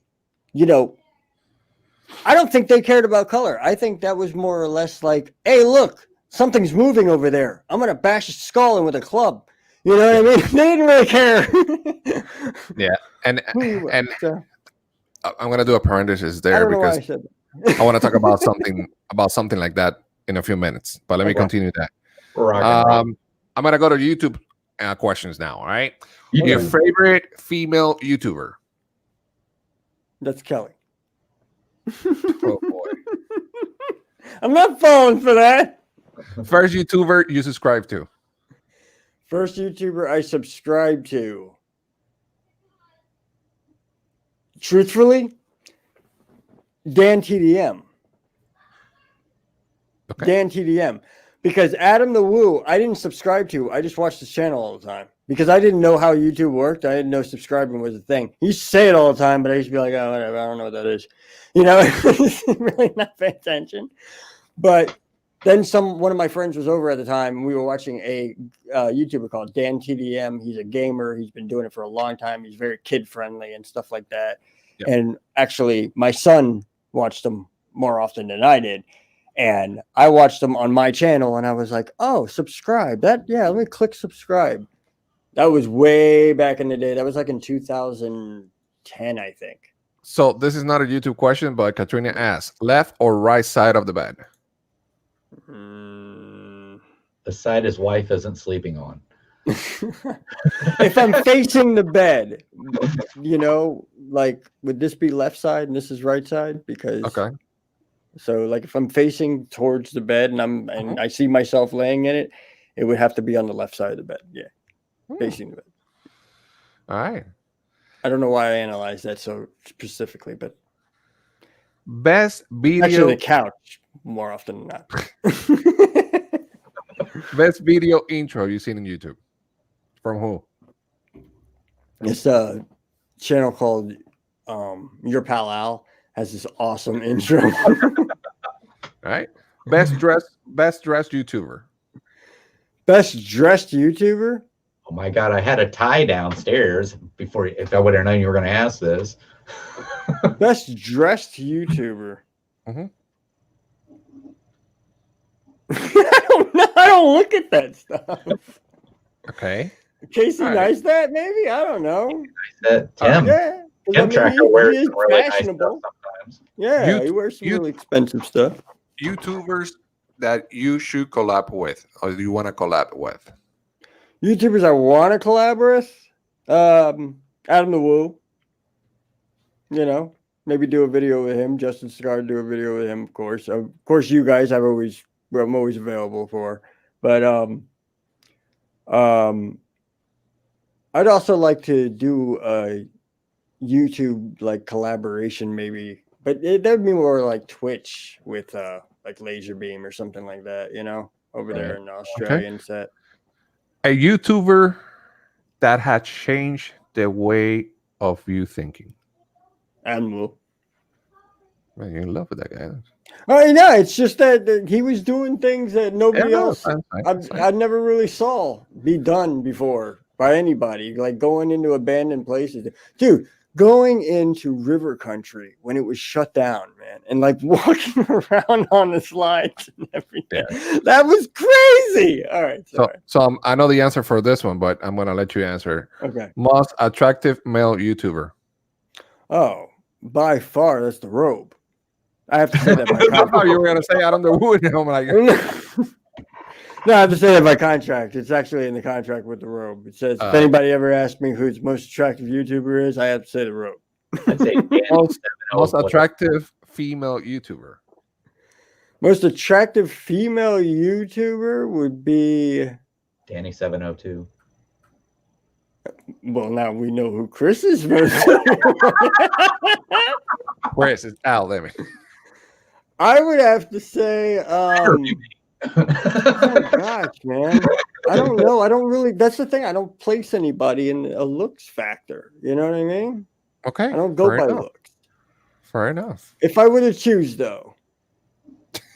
I don't think they cared about color. I think that was more or less like, hey, look, something's moving over there. I'm gonna bash his skull in with a club. You know what I mean? They didn't really care. Yeah, and I'm gonna do a parenthesis there because I want to talk about something like that in a few minutes. But let me continue that. I'm gonna go to YouTube questions now. All right, your favorite female YouTuber? That's Kelly. Oh boy, I'm not falling for that. First YouTuber you subscribe to? First YouTuber I subscribe to. Truthfully, Dan TDM. Okay. Dan TDM. Because Adam the Woo, I didn't subscribe to. I just watched his channel all the time. Because I didn't know how YouTube worked. I didn't know subscribing was a thing. He used to say it all the time, but I used to be like, oh, whatever. I don't know what that is. Really not pay attention. But then one of my friends was over at the time, and we were watching a YouTuber called Dan TDM. He's a gamer. He's been doing it for a long time. He's very kid-friendly and stuff like that. Yep. And actually, my son watched him more often than I did. And I watched them on my channel, and I was like, oh, subscribe. Let me click subscribe. That was way back in the day. That was like in 2010, I think. So this is not a YouTube question, but Katrina asked, left or right side of the bed? The side his wife isn't sleeping on. If I'm facing the bed, would this be left side and this is right side? Because So like if I'm facing towards the bed and I see myself laying in it, it would have to be on the left side of the bed. Yeah, facing the bed. All right. I don't know why I analyzed that so specifically, but Best video. actually the couch more often than not. Best video intro you've seen on YouTube. From who? It's a channel called Your Pal Al has this awesome intro. All right. Best dressed YouTuber. Best dressed YouTuber? Oh my God, I had a tie downstairs before. If I would have known you were going to ask this. Best dressed YouTuber. Mm-hmm. I don't know. I don't look at that stuff. Okay. Casey All right. Neistat, maybe? I don't know. Tim. Yeah. 'Cause Tim Tracker wears he is some really nice fashionable. stuff sometimes. Yeah, he wears some really expensive stuff. YouTubers that you should collab with or you want to collab with. YouTubers I want to collab with, Adam the Woo. You know, maybe do a video with him. Justin Cigar, do a video with him, of course. Of course, you guys, I'm always available for. But I'd also like to do a YouTube like collaboration, maybe, but that'd be more like Twitch with like Laser Beam or something like that. You know, over there in the Australian set. A YouTuber that had changed the way of you thinking. Animal. Man, you're in love with that guy. Oh, no, it's just that he was doing things that nobody else I never really saw be done before by anybody. Like going into abandoned places, dude. Going into river country when it was shut down, man, and like walking around on the slides and everything. Yeah. That was crazy. All right. So I know the answer for this one, but I'm gonna let you answer. Okay. Most attractive male YouTuber. Oh, by far, that's the Robe. I have to say that by contract. Oh, you were gonna say Adam the Woo. I'm like, no, I have to say that by contract. It's actually in the contract with the Robe. It says if anybody ever asks me who the most attractive YouTuber is, I have to say the Robe. I'd say most attractive female YouTuber. Most attractive female YouTuber would be Danny 702. Well, now we know who Chris is. Chris is Al. Let me. I would have to say. Oh gosh, man. I don't know. I don't really. That's the thing. I don't place anybody in a looks factor. You know what I mean? Okay. I don't go by looks. Fair enough. If I were to choose, though,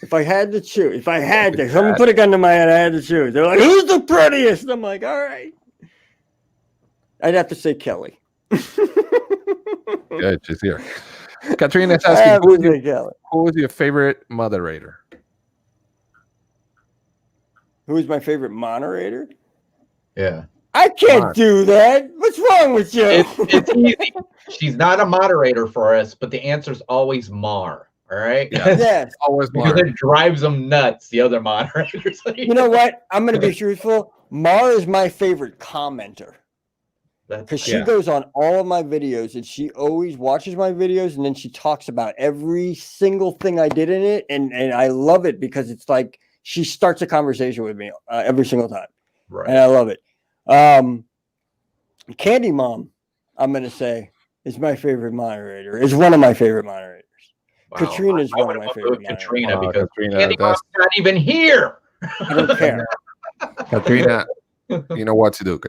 if I had to choose, someone put a gun to my head, I had to choose. They're like, "Who's the prettiest?" And I'm like, "All right." I'd have to say Kelly. Good, she's here. Katrina's asking, who is your favorite moderator? Who is my favorite moderator? Yeah. I can't do that. What's wrong with you? It's easy. She's not a moderator for us, but the answer's always Mar. All right? Yes. Always Mar. Because it drives them nuts, the other moderators. You know what? I'm going to be truthful. Mar is my favorite commenter. Because she goes on all of my videos and she always watches my videos and then she talks about every single thing I did in it. And I love it because it's like she starts a conversation with me every single time. Right. And I love it. Candy Mom, I'm going to say, is my favorite moderator. Is one of my favorite moderators. Wow. Katrina's one of my favorite moderators. Katrina, because Candy Mom's not even here. I don't care. Katrina. You know what to do.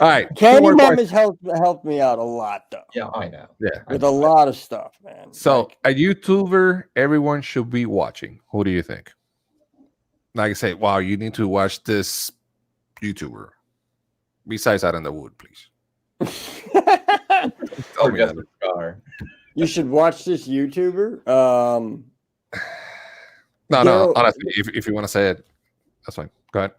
All right. Candy Mom has helped me out a lot, though. Yeah, I know. Yeah. With a lot of stuff, man. So, a YouTuber everyone should be watching. Who do you think? Like I say, wow, you need to watch this YouTuber. Besides Adam the Wood, please. Tell me that. You should watch this YouTuber. No. Honestly, if you want to say it, that's fine. Go ahead.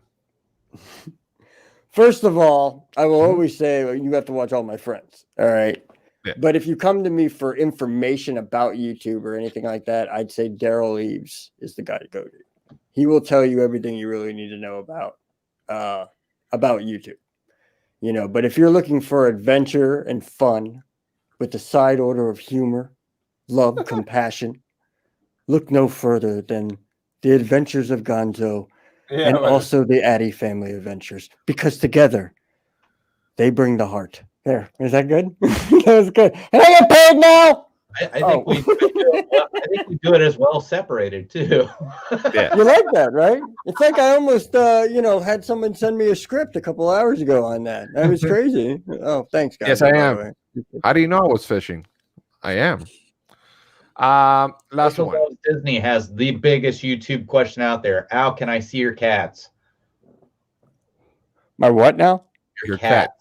First of all, I will always say you have to watch all my friends. All right. Yeah. But if you come to me for information about YouTube or anything like that, I'd say Daryl Eves is the guy to go to. He will tell you everything you really need to know about YouTube. You know, but if you're looking for adventure and fun with the side order of humor, love, compassion, look no further than the adventures of Gonzo and also the Addy family adventures, because together they bring the heart. There, is that good? That was good. And I get paid now. I think we do it as well separated too. Yeah. You like that, right? It's like I almost, had someone send me a script a couple hours ago on that. That was crazy. Oh, thanks, guys. Yes, I am. How do you know I was fishing? I am. Last Rachel one. Loves Disney has the biggest YouTube question out there. Al, can I see your cats? My what now? Your cat.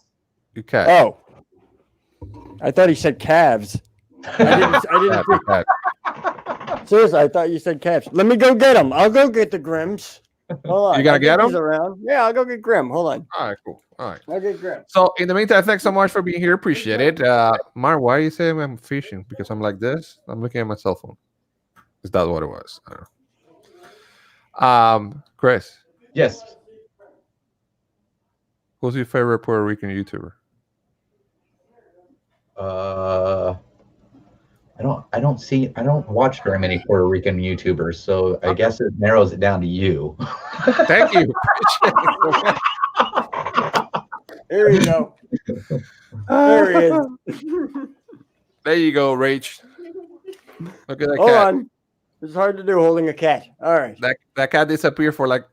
Your cat. Oh, I thought he said calves. I didn't. Cat. Seriously, I thought you said calves. Let me go get them. I'll go get the Grims. Hold on. You gotta get he's them? around. Yeah, I'll go get Grim. Hold on. All right, cool. All right. I'll get Grim. So in the meantime, thanks so much for being here. Appreciate it. Mar, why are you saying I'm fishing? Because I'm like this. I'm looking at my cell phone. Is that what it was? I don't know. Chris, Yes. who's your favorite Puerto Rican YouTuber? I don't watch very many Puerto Rican YouTubers, so I guess it narrows it down to you. Thank you. Here you go. There he is. There you go, Rach. Look at that Hold cat. on. It's hard to do holding a cat. All right. That cat disappeared for like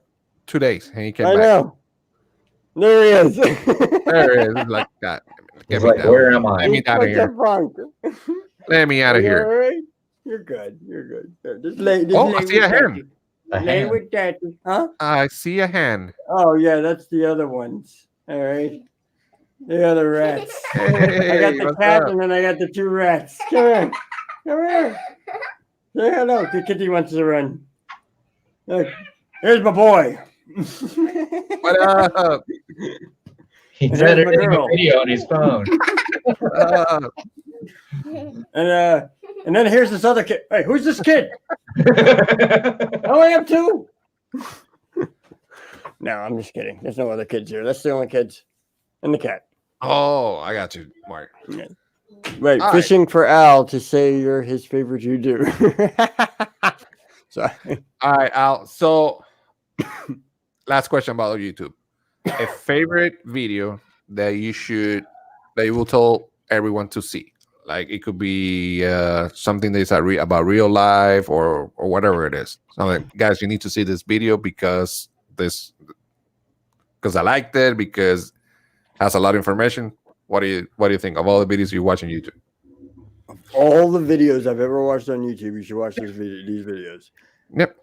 2 days, and he came I back. know. There he is. There it is. It's like that. He's like, where am I? Let me out of here. Let me out of here. All right. You're good. You're good. There, just lay I see a hand. Lay with Daddy. Huh? I see a hand. Oh, yeah. That's the other ones. All right. The other rats. Hey, I got the what's cat up? and then I got the 2 rats. Come here. Come here. Say hello. The kitty wants to run. Look. Here's my boy. What up? He's There's editing my a girl. video on his phone. What up? And then here's this other kid. Hey, who's this kid? Oh, I am too. No, I'm just kidding. There's no other kids here. That's the only kids. And the cat. Oh, I got you, Mark. Right. All Fishing for Al to say you're his favorite YouTuber. Sorry. All right, Al. So, last question about YouTube. A favorite video that you will tell everyone to see. Like it could be something that's about real life or whatever it is. So like, guys, you need to see this video because I liked it, because it has a lot of information. What do you think of all the videos you watch on YouTube? All the videos I've ever watched on YouTube, you should watch these videos. Yep.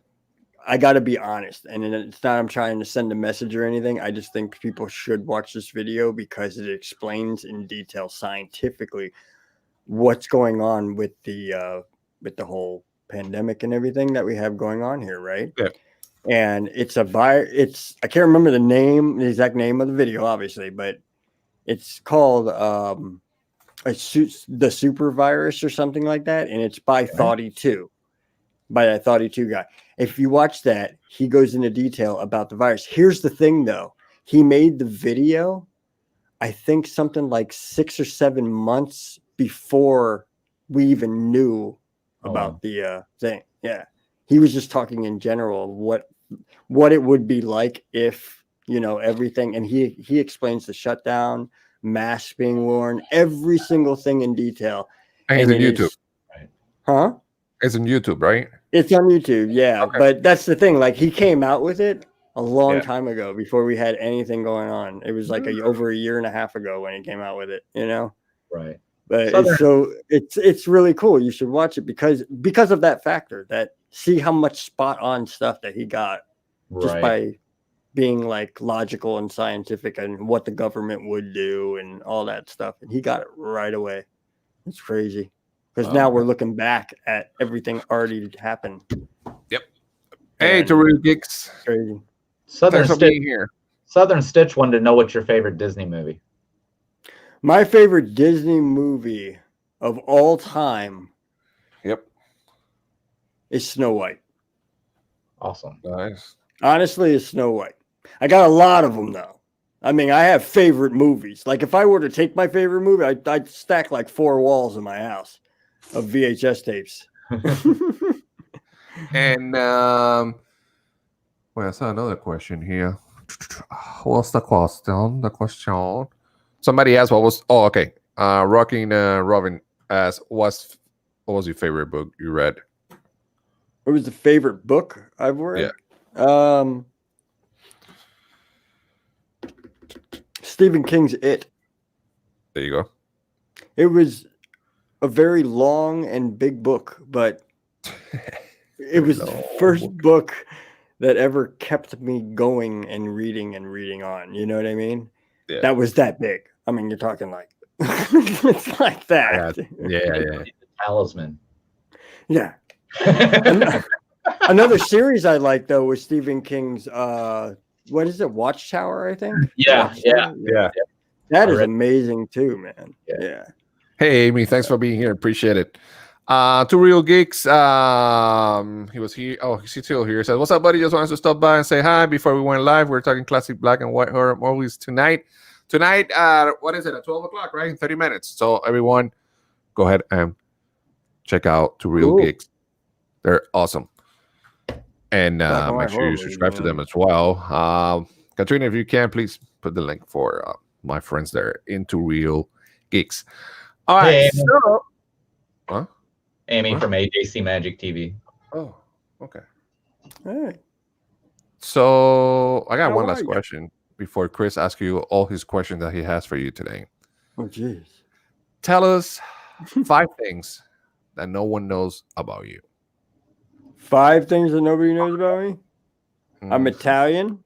I got to be honest, and it's not I'm trying to send a message or anything. I just think people should watch this video because it explains in detail scientifically what's going on with the whole pandemic and everything that we have going on here, right? Yeah. And it's a virus. I can't remember the exact name of the video, obviously, but it's called the super virus or something like that, and it's by Thoughty2, by that Thoughty2 guy. If you watch that, he goes into detail about the virus. Here's the thing, though. He made the video, I think, something like 6 or 7 months before we even knew about the thing. Yeah. He was just talking in general of what it would be like if, everything. And he explains the shutdown, masks being worn, every single thing in detail. And it's on YouTube. Huh? It's on YouTube, right? It's on YouTube, yeah. Okay. But that's the thing. Like, he came out with it a long time ago before we had anything going on. It was like over a year and a half ago when he came out with it, Right. But it's really cool. You should watch it because of that factor. That see how much spot on stuff that he got just by being like logical and scientific and what the government would do and all that stuff. And he got it right away. It's crazy. Because now we're looking back at everything already happened. Yep. Hey, Taru Geeks. Crazy. Southern Stitch wanted to know what's your favorite Disney movie. My favorite Disney movie of all time. Yep. Is Snow White. Awesome. Nice. Honestly, it's Snow White. I got a lot of them though. I mean, I have favorite movies. Like if I were to take my favorite movie, I'd stack like 4 walls in my house of VHS tapes. And well, I saw another question here. What's the question? The question. Somebody asked what was. Oh, okay. Rocking Robin asked, what was your favorite book you read? What was the favorite book I've read? Stephen King's It. There you go. It was a very long and big book, but it was the first book that ever kept me going and reading on. You know what I mean? Yeah. That was that big. I mean, you're talking like it's like that. Yeah. Talisman. Yeah. Another series I like though was Stephen King's what is it? Watchtower, I think. Yeah. That is amazing too, man. Yeah. Hey, Amy, thanks for being here. Appreciate it. Two Real Geeks. He was here. Oh, he's still here. He said, "What's up, buddy? Just wanted to stop by and say hi before we went live. We're talking classic black and white horror movies tonight. Tonight, what is it? At 12 o'clock, right? In 30 minutes. So everyone, go ahead and check out Two Real Geeks. They're awesome. And make sure you subscribe to them as well. Katrina, if you can, please put the link for my friends there into Real Geeks. All right. Hey, so, Amy from AJC Magic TV. Oh, okay. All right. So I got one last question before Chris asks you all his questions that he has for you today. Oh, jeez. Tell us 5 things that no one knows about you. 5 things that nobody knows about me? I'm Italian.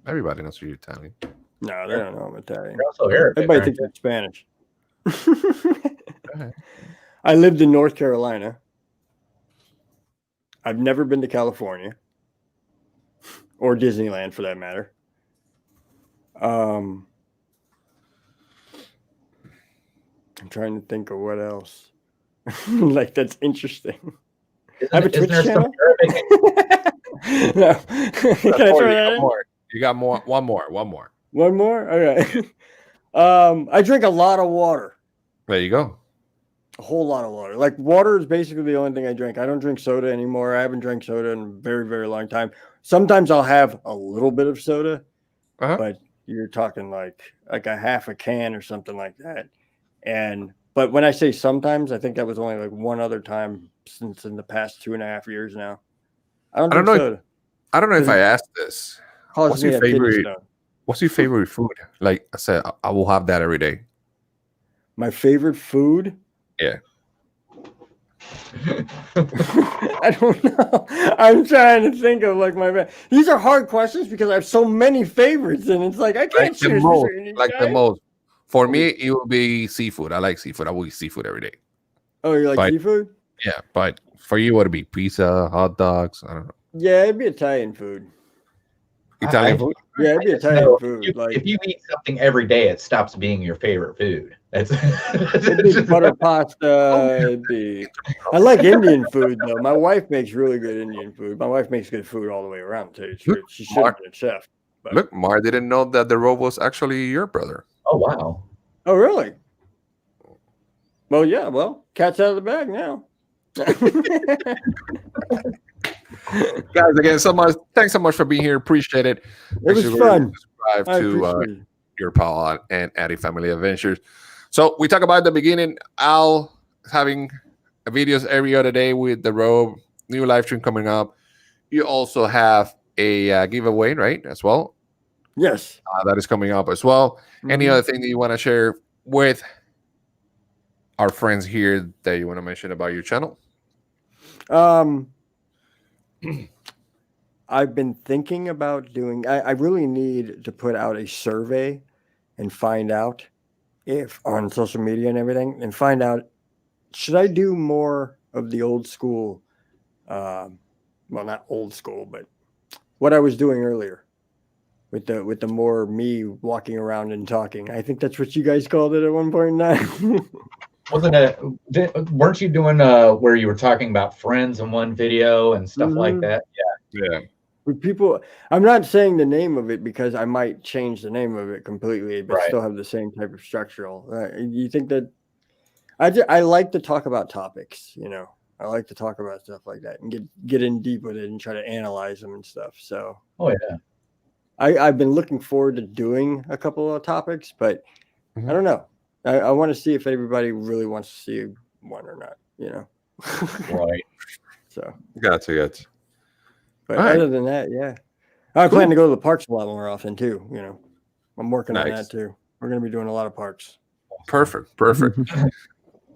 Everybody knows you're Italian. No, they don't know I'm Italian. You're also Arabic. Everybody thinks I'm Spanish. I lived in North Carolina. I've never been to California or Disneyland for that matter. I'm trying to think of what else. Like that's interesting. I have a Twitch channel. No. Can I throw that in? You got more. One more. One more? Okay. I drink a lot of water. There you go. A whole lot of water. Like water is basically the only thing I drink. I don't drink soda anymore. I haven't drank soda in a very, very long time. Sometimes I'll have a little bit of soda, but you're talking like a half a can or something like that. But when I say sometimes, I think that was only like one other time since in the past 2.5 years now. I don't know soda. I don't know if I asked this. What's your favorite food? Like I said, I will have that every day. My favorite food? Yeah. I don't know. I'm trying to think of like these are hard questions because I have so many favorites, and it's like I can't choose the most. For me, it will be seafood. I like seafood. I will eat seafood every day. Oh, you like seafood? Yeah, but for you, would it be pizza, hot dogs? I don't know. Yeah, it'd be Italian food. Italian food? Yeah, it'd be Italian food. If you eat something every day, it stops being your favorite food. It'd be butter pasta. I like Indian food though. My wife makes really good Indian food. My wife makes good food all the way around. To tell you the truth, she should have been a chef. But. Look, Mar didn't know that the robe was actually your brother. Oh wow! Oh really? Well, yeah. Well, cat's out of the bag now. Guys, again, thanks so much for being here. Appreciate it. It was fun. Subscribe to your pal and Addy Family Adventures. So we talk about at the beginning, Al having videos every other day with the robe, new live stream coming up. You also have a giveaway, right? As well. Yes. That is coming up as well. Mm-hmm. Any other thing that you want to share with our friends here that you want to mention about your channel? I've been thinking about doing, I really need to put out a survey and find out if on social media and everything and find out, should I do more of the old school, well, not old school, but what I was doing earlier with the more me walking around and talking. I think that's what you guys called it at one point in time. Weren't you doing where you were talking about friends in one video and stuff like that? Yeah. With people, I'm not saying the name of it because I might change the name of it completely, but still have the same type of structural. You think that I like to talk about topics, you know. I like to talk about stuff like that and get in deep with it and try to analyze them and stuff. So, Oh yeah. I've been looking forward to doing a couple of topics, but I don't know. I want to see if everybody really wants to see one or not, Right. So, Gotcha. but All right. other than that, yeah, I plan to go to the parks a lot more often too. I'm working on Nice. that too. We're going to be doing a lot of parks. Perfect.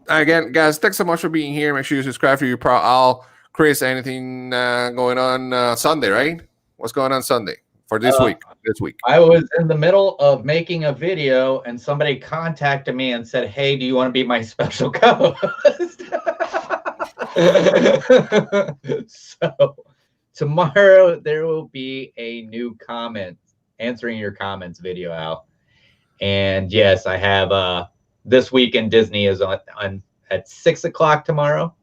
Again, guys, thanks so much for being here. Make sure you subscribe for your Al. Chris, anything going on Sunday, right? What's going on Sunday for this week? I was in the middle of making a video and somebody contacted me and said, "Hey, do you want to be my special co-host?" So tomorrow there will be a new answering your comments video out. And yes, I have This Week in Disney is on at 6 o'clock tomorrow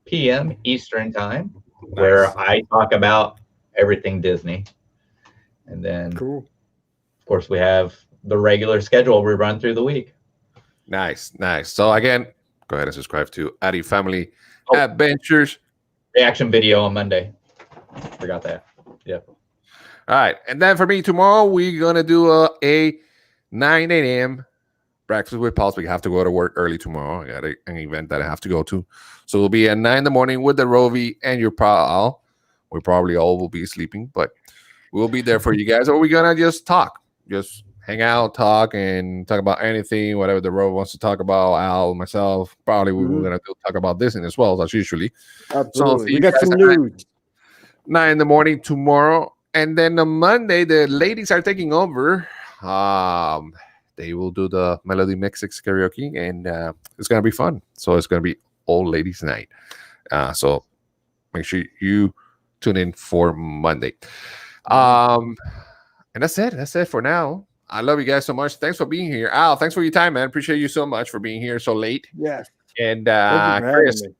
p.m. Eastern time, where I talk about everything Disney. And then, Cool. Of course, we have the regular schedule we run through the week. Nice. So again, go ahead and subscribe to Addy Family Adventures. Reaction video on Monday. Forgot that. Yep. All right. And then for me, tomorrow, we're going to do a 9 a.m. breakfast with Pulse. We have to go to work early tomorrow. I got an event that I have to go to. So we'll be at 9 in the morning with the Rovi and your Al. We probably all will be sleeping, but we'll be there for you guys. Or we're going to just talk. Just hang out, talk, and talk about anything, whatever the Rovi wants to talk about. Al, myself, probably we're going to talk about Disney as well, as usually. Absolutely. So we got some news. 9 in the morning tomorrow. And then on Monday, the ladies are taking over. They will do the Melody Mexics karaoke, and it's going to be fun. So it's going to be all ladies night. So make sure you tune in for Monday. And that's it. That's it for now. I love you guys so much. Thanks for being here. Al, thanks for your time, man. Appreciate you so much for being here so late. Yes. And Thank you for Chris, having me.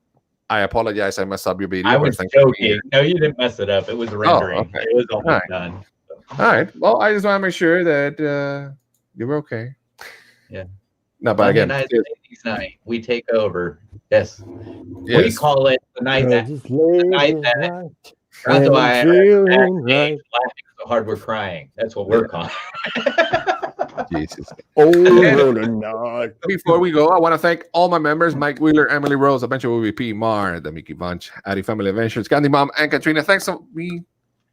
I apologize. I messed up your video. I was joking. No, you didn't mess it up. It was rendering. Okay. It was almost done. All right. Well, I just want to make sure that you were okay. Yeah. No, but Monday again, night, ladies' night. We take over. Yes. yes. We call it the night that. That's why I'm laughing so hard we're crying. That's what we're calling. Jesus. Night. Before we go, I want to thank all my members: Mike Wheeler, Emily Rose, Adventure VP, Mar, the Mickey Bunch, Addy Family Adventures, Candy Mom, and Katrina. Thanks to me,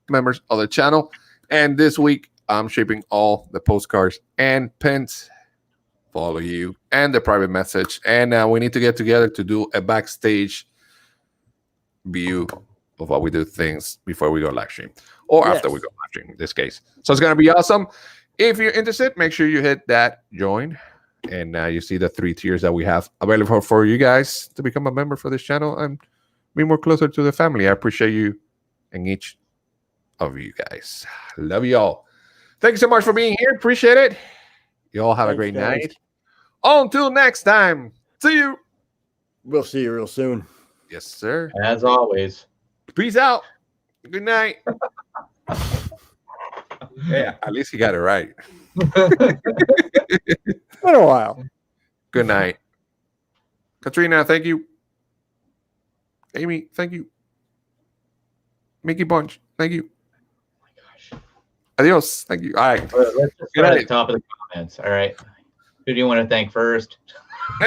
members of the channel. And this week, I'm shipping all the postcards and pins. Follow you and the private message. And we need to get together to do a backstage view of what we do things before we go live stream or after we go live stream in this case. So it's going to be awesome. If you're interested, make sure you hit that join. And you see the 3 tiers that we have available for you guys to become a member for this channel and be more closer to the family. I appreciate you and each of you guys. Love you all. Thank you so much for being here. Appreciate it. You all have a great night. Until next time. See you. We'll see you real soon. Yes, sir. As always. Peace out. Good night. Yeah, at least you got it right. It's been a while. Good night. Katrina, thank you. Amy, thank you. Mickey Bunch, thank you. Oh my gosh. Adios. Thank you. All right. Let's just start at the top of the comments. All right. Who do you want to thank first? Thank you.